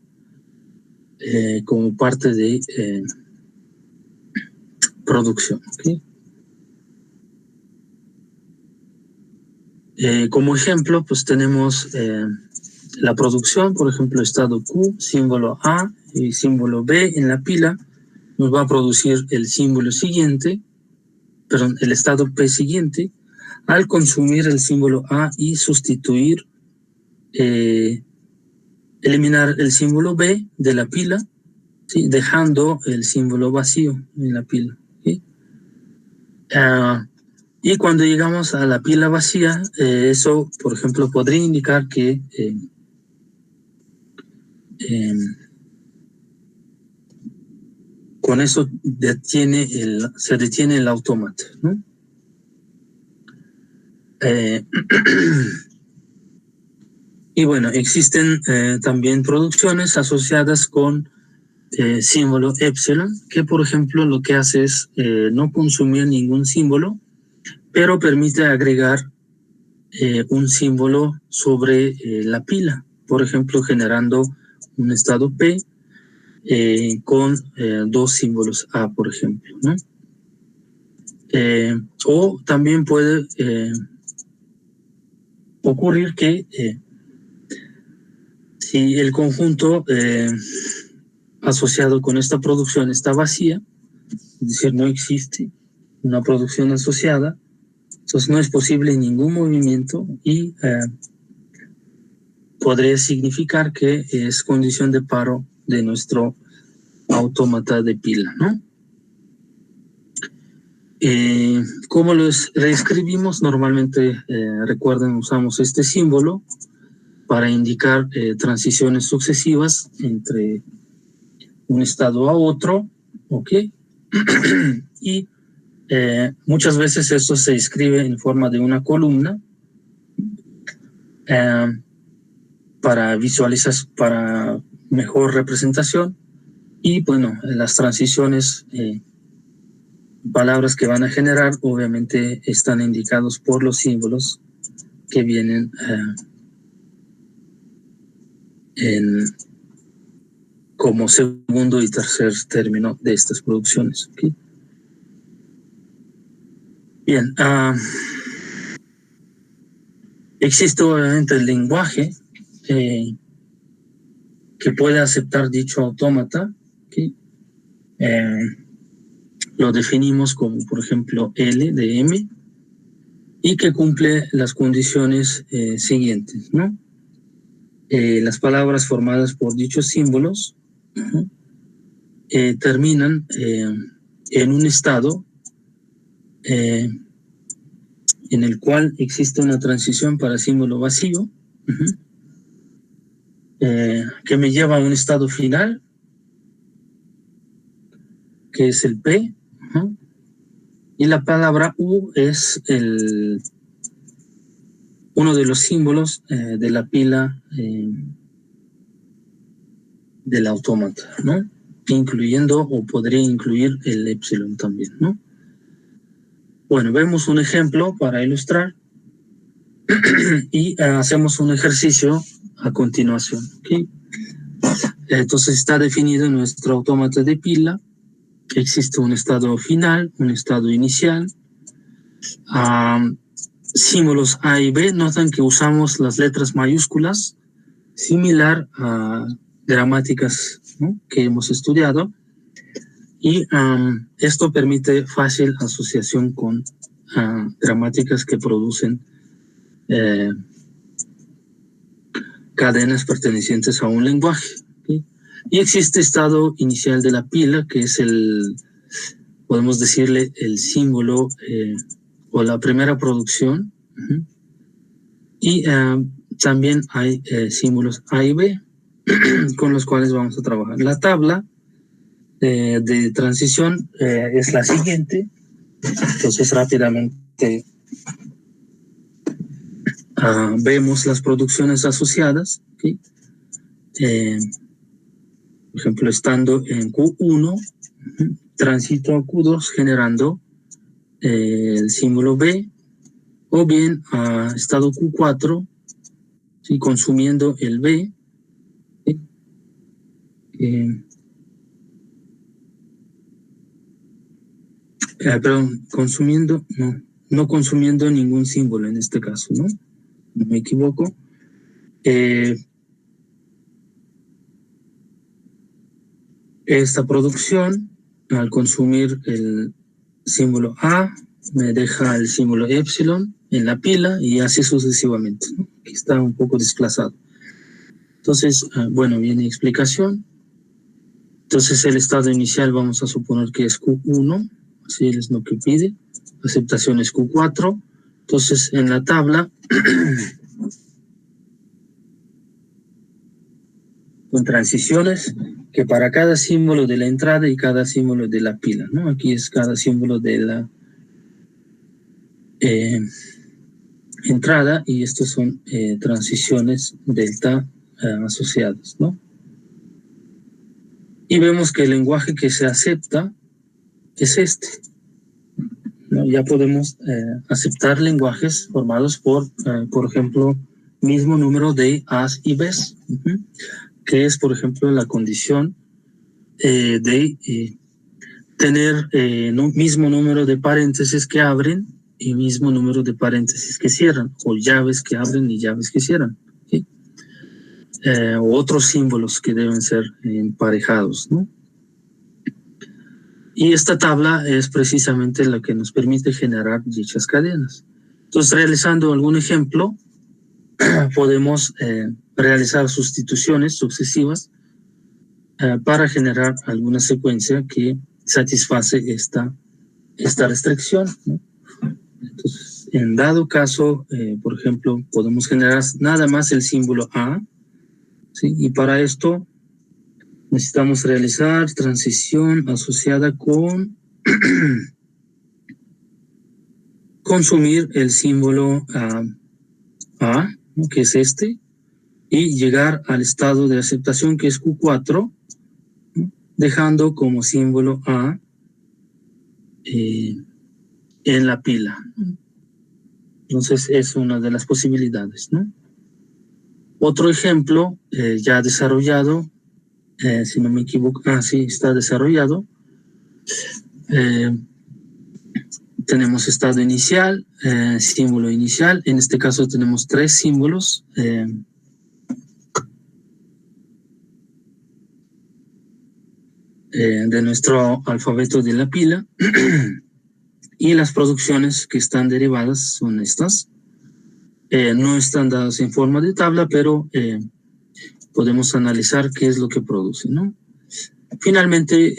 Como parte de producción, ¿okay? Como ejemplo, pues tenemos la producción, por ejemplo, estado Q, símbolo A y símbolo B en la pila, nos va a producir el símbolo siguiente, perdón, el estado P siguiente, al consumir el símbolo A y sustituir, eliminar el símbolo B de la pila, ¿sí?, dejando el símbolo vacío en la pila, ¿sí? Y cuando llegamos a la pila vacía, eso, por ejemplo, podría indicar que con eso se detiene el autómata, ¿no? Y bueno, existen también producciones asociadas con símbolo epsilon, que por ejemplo lo que hace es no consumir ningún símbolo, pero permite agregar un símbolo sobre la pila, por ejemplo generando un estado P con dos símbolos A, por ejemplo, ¿no? O también puede ocurrir que si el conjunto asociado con esta producción está vacía, es decir, no existe una producción asociada, entonces no es posible ningún movimiento y podría significar que es condición de paro de nuestro autómata de pila, ¿no? ¿Cómo lo reescribimos? Normalmente, recuerden, usamos este símbolo para indicar transiciones sucesivas entre un estado a otro, ¿ok? Y muchas veces esto se escribe en forma de una columna para visualizar, para mejor representación. Y bueno, las transiciones, palabras que van a generar, obviamente están indicados por los símbolos que vienen como segundo y tercer término de estas producciones, ¿okay? Bien, existe obviamente el lenguaje que puede aceptar dicho autómata, ¿okay? Lo definimos como, por ejemplo, L de M, y que cumple las condiciones siguientes, ¿no? Las palabras formadas por dichos símbolos terminan en un estado en el cual existe una transición para símbolo vacío, que me lleva a un estado final, que es el P, y la palabra U es uno de los símbolos de la pila del autómata, ¿no? Incluyendo, o podría incluir, el epsilon también, ¿no? Bueno, vemos un ejemplo para ilustrar y hacemos un ejercicio a continuación, ¿okay? Entonces está definido nuestro autómata de pila. Existe un estado final, un estado inicial, Símbolos A y B, notan que usamos las letras mayúsculas, similar a gramáticas, ¿no?, que hemos estudiado, y esto permite fácil asociación con gramáticas que producen cadenas pertenecientes a un lenguaje, ¿sí? Y existe estado inicial de la pila, que es podemos decirle, el símbolo o la primera producción. Y también hay símbolos A y B con los cuales vamos a trabajar. La tabla de transición es la siguiente. Entonces rápidamente vemos las producciones asociadas, ¿sí? Por ejemplo, estando en Q1, transito a Q2 generando el símbolo B, o bien a estado Q4, ¿sí?, consumiendo el B, ¿sí? Perdón, consumiendo, no consumiendo ningún símbolo en este caso, ¿no? No me equivoco. Esta producción, al consumir el símbolo A, me deja el símbolo epsilon en la pila y así sucesivamente, ¿no? Aquí está un poco desplazado. Entonces, bueno, viene explicación. Entonces, el estado inicial vamos a suponer que es Q1, así es lo que pide. Aceptación es Q4. Entonces, en la tabla, con transiciones, que para cada símbolo de la entrada y cada símbolo de la pila, ¿no? Aquí es cada símbolo de la entrada, y estos son transiciones delta asociadas, ¿no? Y vemos que el lenguaje que se acepta es este, ¿no? Ya podemos aceptar lenguajes formados por ejemplo, mismo número de A's y B's, que es, por ejemplo, la condición de tener mismo número de paréntesis que abren y mismo número de paréntesis que cierran, o llaves que abren y llaves que cierran, ¿sí? O otros símbolos que deben ser emparejados, ¿no? Y esta tabla es precisamente la que nos permite generar dichas cadenas. Entonces, realizando algún ejemplo, podemos realizar sustituciones sucesivas para generar alguna secuencia que satisface esta restricción, ¿no? Entonces, en dado caso, por ejemplo, podemos generar nada más el símbolo A, ¿sí? Y para esto necesitamos realizar transición asociada con consumir el símbolo A, ¿no?, que es este, y llegar al estado de aceptación, que es Q4, ¿no?, dejando como símbolo A en la pila. Entonces es una de las posibilidades, ¿no? Otro ejemplo ya desarrollado, si no me equivoco, sí, está desarrollado. Tenemos estado inicial, símbolo inicial. En este caso tenemos 3 símbolos. De nuestro alfabeto de la pila. Y las producciones que están derivadas son estas. No están dadas en forma de tabla, pero podemos analizar qué es lo que produce, ¿no? Finalmente,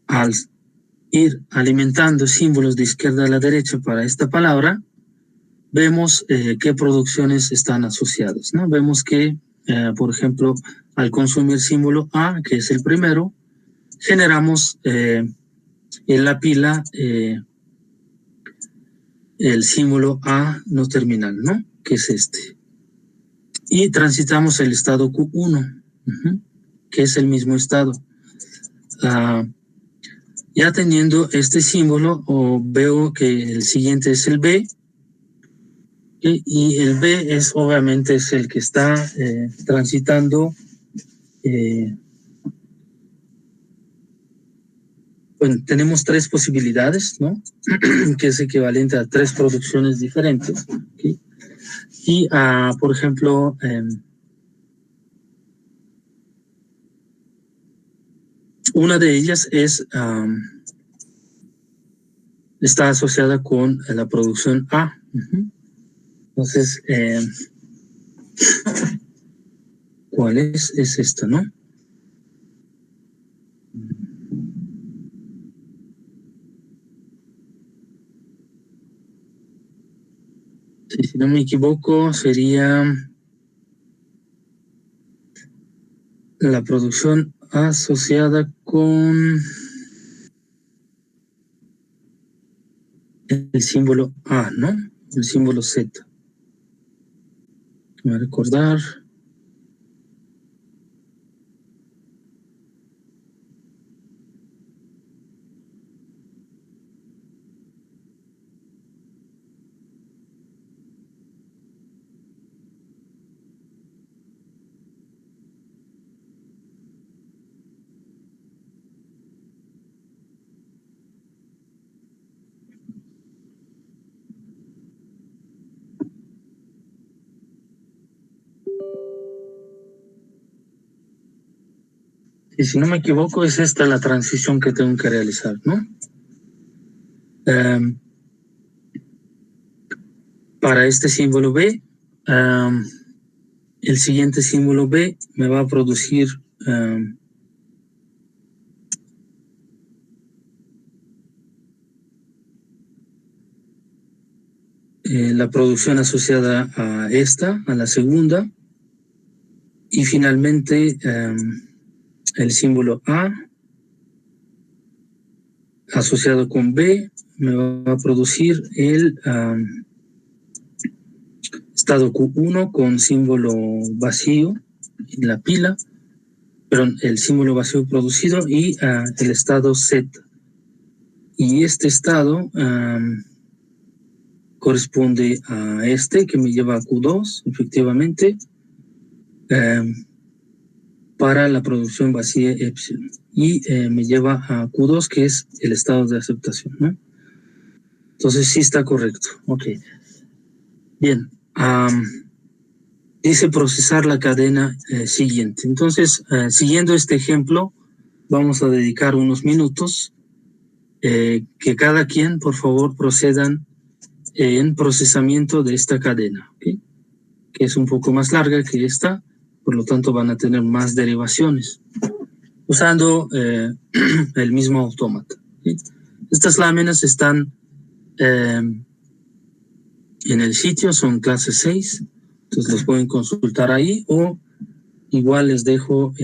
al ir alimentando símbolos de izquierda a la derecha para esta palabra, vemos qué producciones están asociadas, ¿no? Vemos que, por ejemplo, al consumir símbolo A, que es el primero, generamos en la pila el símbolo A no terminal, ¿no?, que es este. Y transitamos el estado Q1, que es el mismo estado. Ya teniendo este símbolo, veo que el siguiente es el B, y el B es obviamente es el que está transitando Bueno, tenemos tres posibilidades, ¿no? Que es equivalente a tres producciones diferentes. ¿Okay? Y, por ejemplo, una de ellas está asociada con la producción A. Entonces, ¿cuál es? Es esta, ¿no? Si no me equivoco, sería la producción asociada con el símbolo A, ¿no? El símbolo Z. Voy a recordar. Y si no me equivoco, es esta la transición que tengo que realizar, ¿no? Para este símbolo B, el siguiente símbolo B me va a producir la producción asociada a esta, a la segunda, y finalmente el símbolo A asociado con B me va a producir el estado Q1 con símbolo vacío en la pila, perdón, el símbolo vacío producido y el estado Z. Y este estado corresponde a este que me lleva a Q2, efectivamente, para la producción vacía epsilon. Y me lleva a Q2, que es el estado de aceptación, ¿no? Entonces sí está correcto. Ok. Bien. Dice procesar la cadena siguiente. Entonces, siguiendo este ejemplo, vamos a dedicar unos minutos que cada quien, por favor, procedan en procesamiento de esta cadena, ¿okay? Que es un poco más larga que esta, por lo tanto van a tener más derivaciones, usando el mismo autómata. ¿Okay? Estas láminas están en el sitio, son clase 6, entonces los pueden consultar ahí o igual les dejo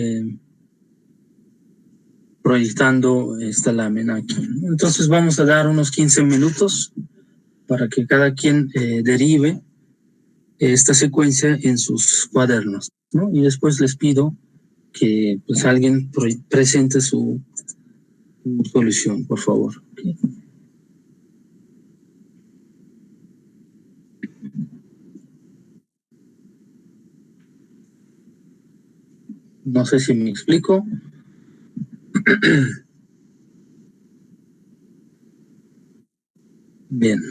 proyectando esta lámina aquí. Entonces vamos a dar unos 15 minutos para que cada quien derive esta secuencia en sus cuadernos, ¿no? Y después les pido que pues alguien presente su solución, por favor. ¿Okay? No sé si me explico. Bien.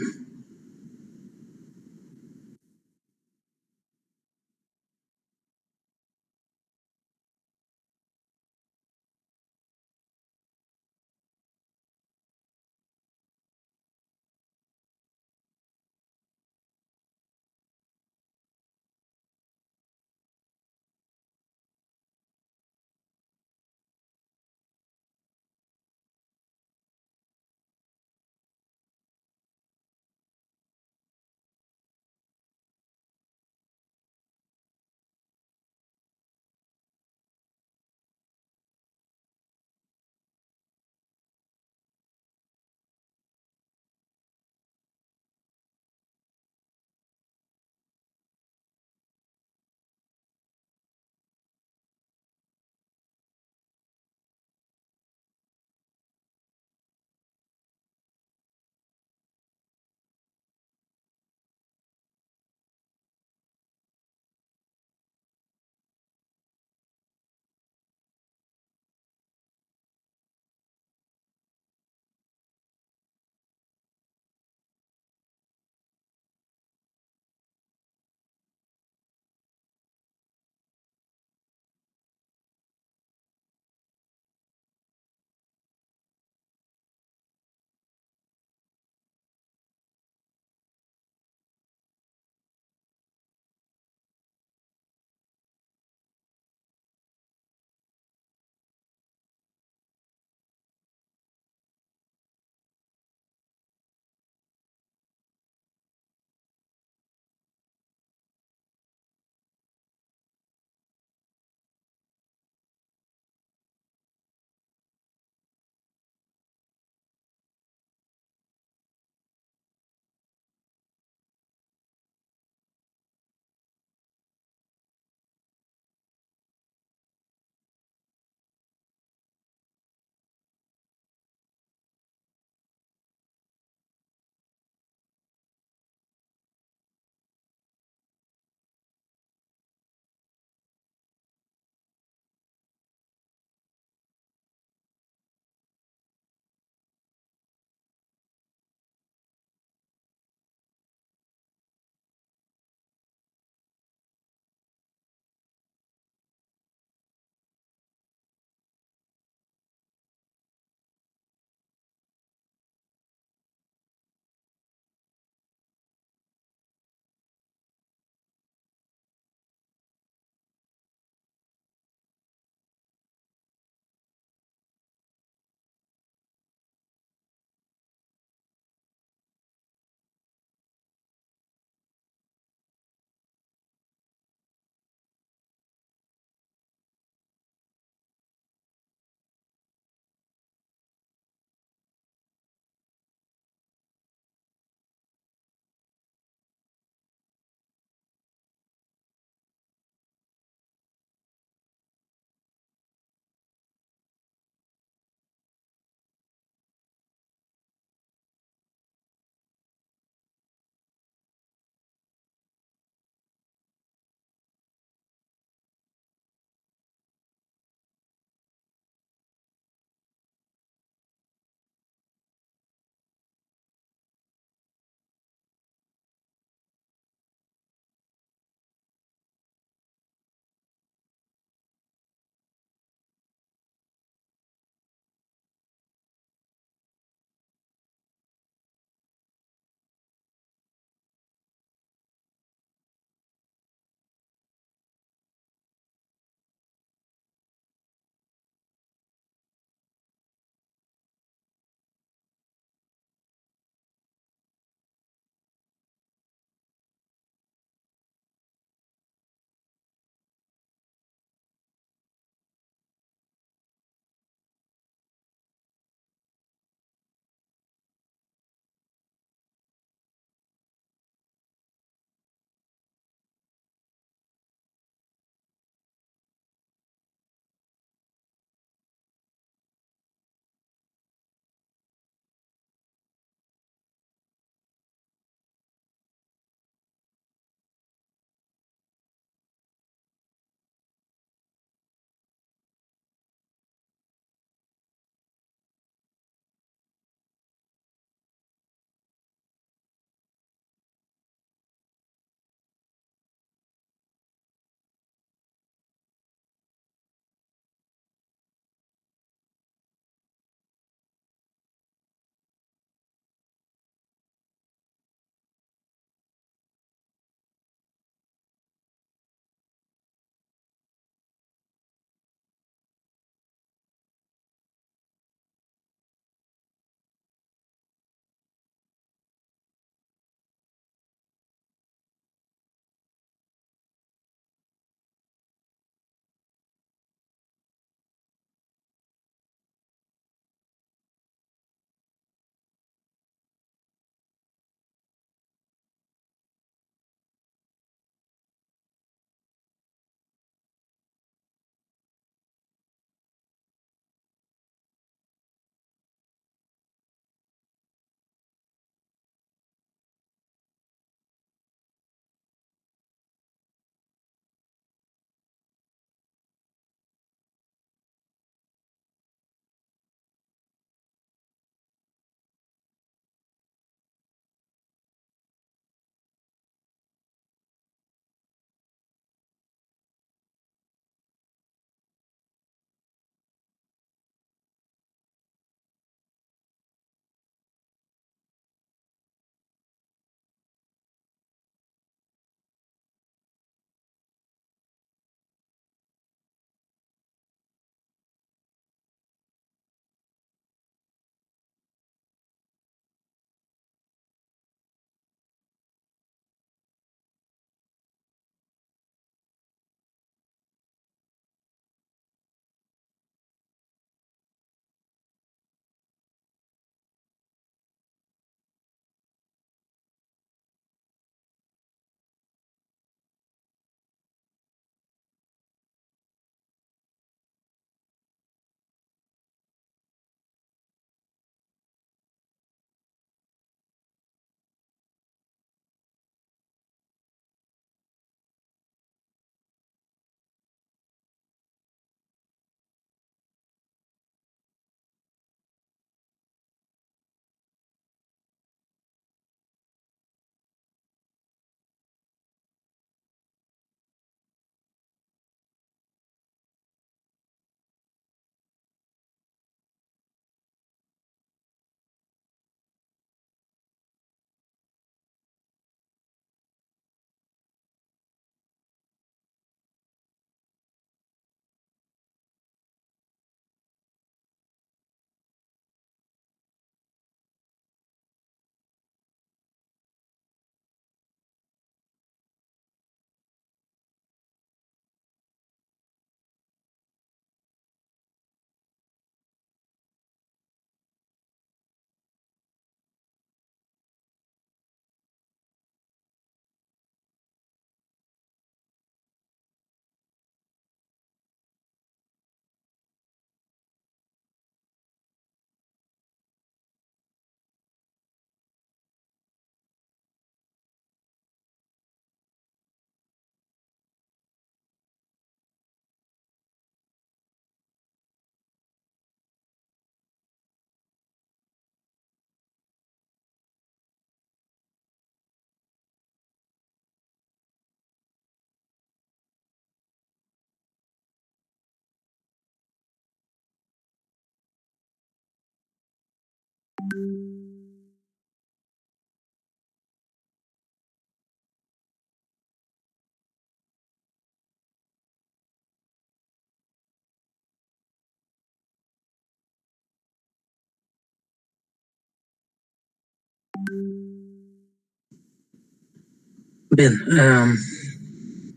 Bien,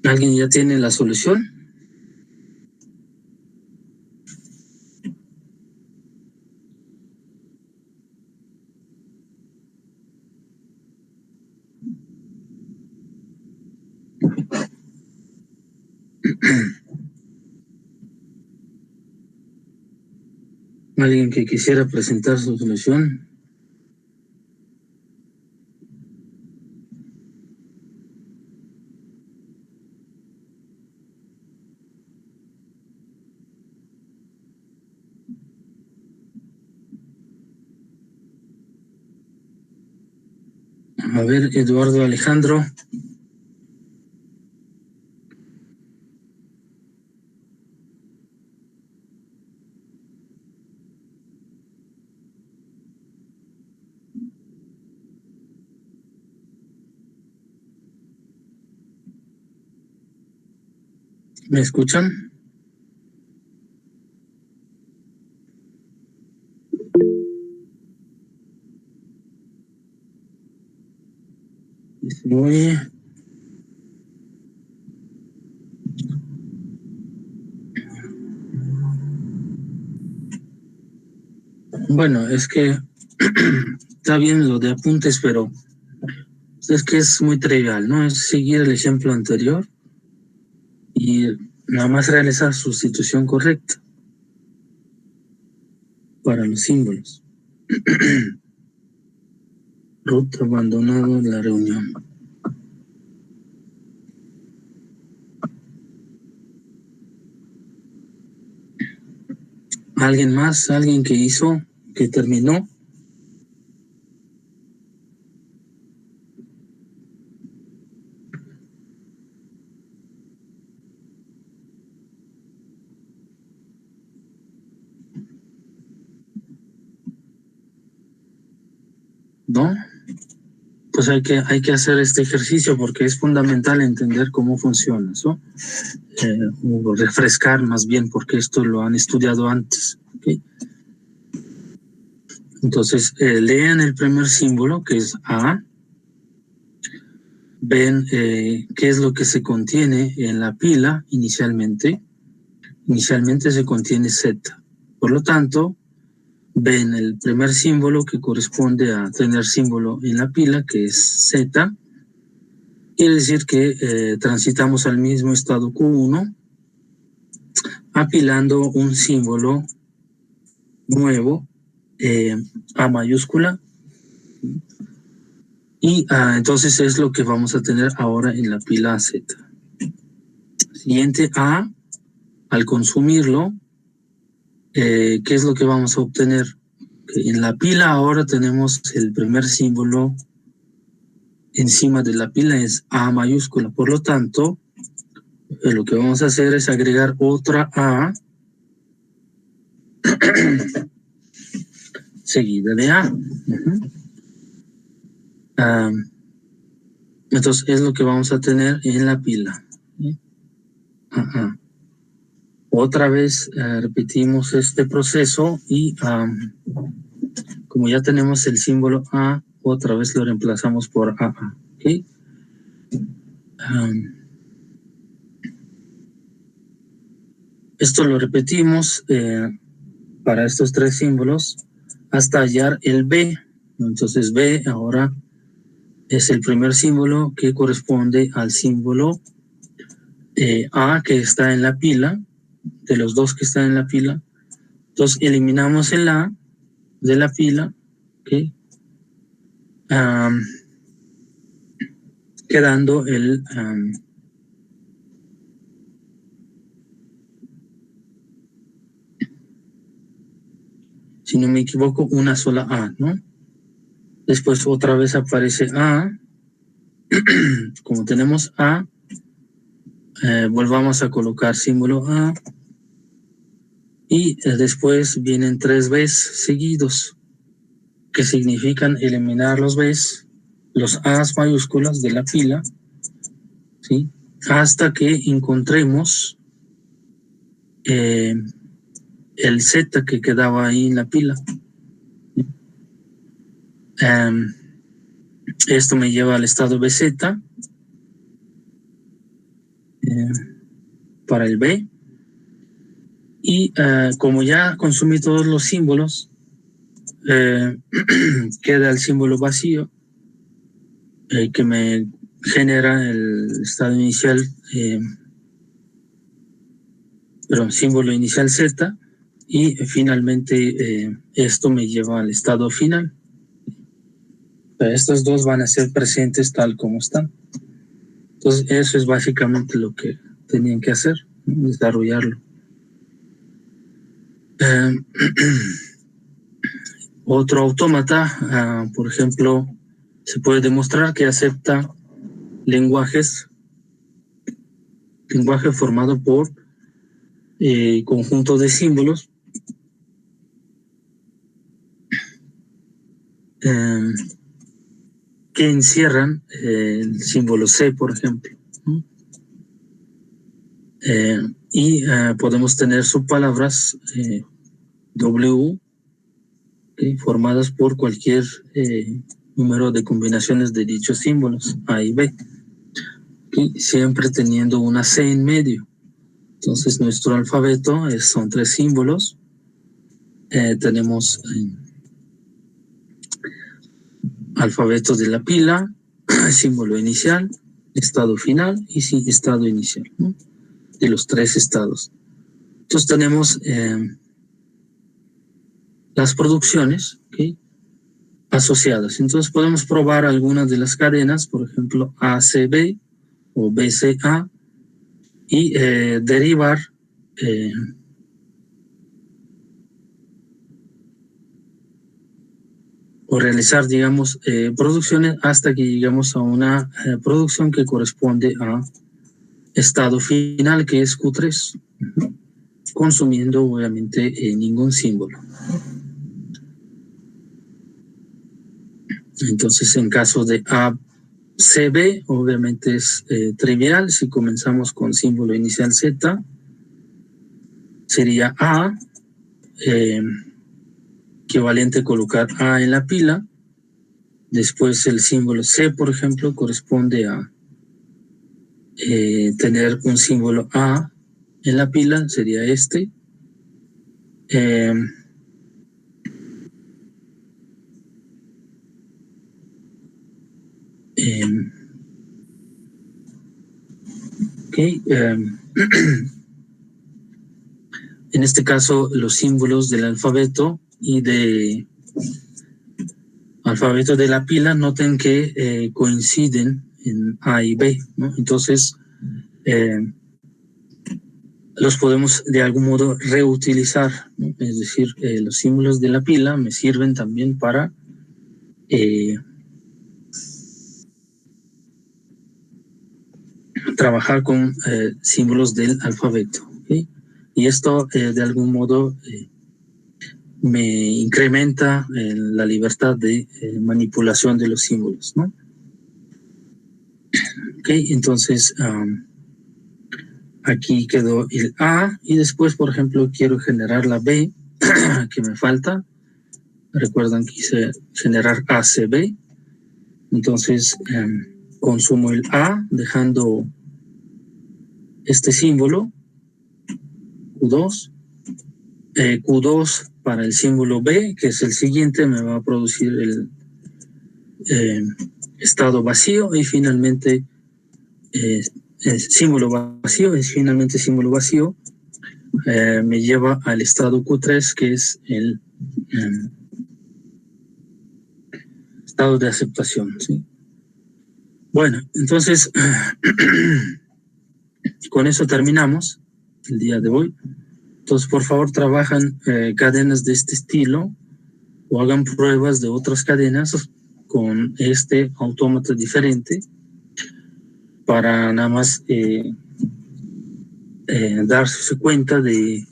¿alguien ya tiene la solución? ¿Alguien que quisiera presentar su solución? A ver, Eduardo Alejandro. ¿Me escuchan? Muy bueno, es que está bien lo de apuntes, pero es que es muy trivial, ¿no? Es seguir el ejemplo anterior y nada más realizar sustitución correcta para los símbolos. Ruth abandonado la reunión. ¿Alguien más? ¿Alguien que hizo? ¿Que terminó? ¿No? Pues hay que hacer este ejercicio porque es fundamental entender cómo funciona, ¿no? O refrescar más bien porque esto lo han estudiado antes, ¿okay? Entonces, lean el primer símbolo que es A, ven qué es lo que se contiene en la pila inicialmente. Inicialmente se contiene Z. Por lo tanto, ven el primer símbolo que corresponde a tener símbolo en la pila, que es Z. Quiere decir que transitamos al mismo estado Q1, apilando un símbolo nuevo, A mayúscula, y entonces es lo que vamos a tener ahora en la pila Z. Siguiente A, al consumirlo, ¿qué es lo que vamos a obtener? Que en la pila ahora tenemos el primer símbolo encima de la pila, es A mayúscula. Por lo tanto, lo que vamos a hacer es agregar otra A seguida de A. Entonces es lo que vamos a tener en la pila. Otra vez repetimos este proceso y como ya tenemos el símbolo A, otra vez lo reemplazamos por AA. ¿Okay? Esto lo repetimos para estos tres símbolos hasta hallar el B. Entonces B ahora es el primer símbolo que corresponde al símbolo A que está en la pila, de los dos que están en la pila. Entonces eliminamos el A de la pila, ¿okay? Quedando el si no me equivoco, una sola A, ¿no? Después otra vez aparece A. Como tenemos A, volvamos a colocar símbolo A. Y después vienen 3 Bs seguidos, que significan eliminar los Bs, los As mayúsculas de la pila, ¿sí? Hasta que encontremos el Z que quedaba ahí en la pila. Esto me lleva al estado BZ para el B. Y como ya consumí todos los símbolos, queda el símbolo vacío que me genera el estado inicial, símbolo inicial Z, y finalmente esto me lleva al estado final. Estos dos van a ser presentes tal como están. Entonces eso es básicamente lo que tenían que hacer, desarrollarlo. Otro autómata, por ejemplo, se puede demostrar que acepta lenguaje formado por conjunto de símbolos que encierran el símbolo C, por ejemplo. Y podemos tener subpalabras W formadas por cualquier número de combinaciones de dichos símbolos, A y B, siempre teniendo una C en medio. Entonces nuestro alfabeto son 3 símbolos. Tenemos alfabeto de la pila, símbolo inicial, estado final y estado inicial, ¿no? De los 3 estados. Entonces tenemos las producciones asociadas. Entonces podemos probar algunas de las cadenas, por ejemplo ACB o BCA, y derivar o realizar, digamos, producciones hasta que llegamos a una producción que corresponde a estado final, que es Q3, consumiendo obviamente ningún símbolo. Entonces, en caso de ACB, obviamente es trivial. Si comenzamos con símbolo inicial Z, sería A, equivalente a colocar A en la pila. Después el símbolo C, por ejemplo, corresponde a tener un símbolo A en la pila, sería este. En este caso, los símbolos del alfabeto y de alfabeto de la pila, noten que coinciden en A y B, ¿no? Entonces, los podemos de algún modo reutilizar, ¿no? Es decir, los símbolos de la pila me sirven también para trabajar con símbolos del alfabeto, ¿okay? Y esto de algún modo me incrementa la libertad de manipulación de los símbolos, ¿no? Okay, entonces aquí quedó el A y después, por ejemplo, quiero generar la B que me falta. Recuerdan que quise generar ACB. Entonces consumo el A dejando este símbolo Q2. Q2 para el símbolo B, que es el siguiente, me va a producir el estado vacío y finalmente el símbolo vacío, símbolo vacío, me lleva al estado Q3, que es el estado de aceptación, ¿sí? Bueno, entonces con eso terminamos el día de hoy. Entonces, por favor, trabajan cadenas de este estilo o hagan pruebas de otras cadenas con este autómata diferente para nada más darse cuenta de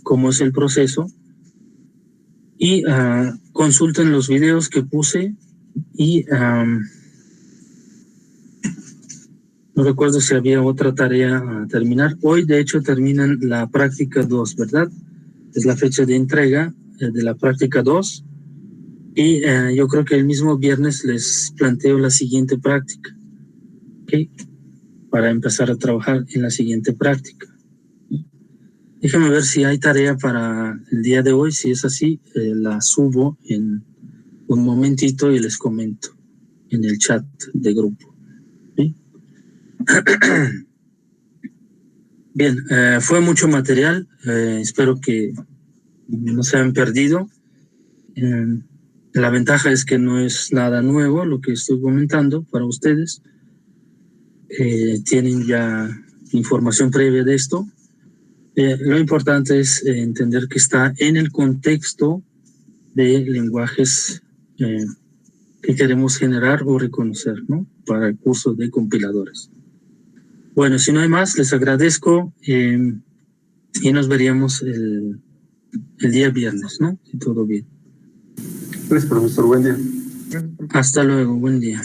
cómo es el proceso y consulten los videos que puse y no recuerdo si había otra tarea a terminar. Hoy, de hecho, terminan la práctica 2, ¿verdad? Es la fecha de entrega de la práctica 2. Y yo creo que el mismo viernes les planteo la siguiente práctica, ¿okay? Para empezar a trabajar en la siguiente práctica. Déjenme ver si hay tarea para el día de hoy. Si es así, la subo en un momentito y les comento en el chat de grupo. ¿Sí? Bien, fue mucho material. Espero que no se han perdido. La ventaja es que no es nada nuevo lo que estoy comentando para ustedes. Tienen ya información previa de esto. Lo importante es entender que está en el contexto de lenguajes que queremos generar o reconocer, ¿no? Para el curso de compiladores. Bueno, si no hay más, les agradezco y nos veríamos el día viernes, ¿no? Si todo bien. Gracias, profesor. Buen día. Hasta luego, buen día.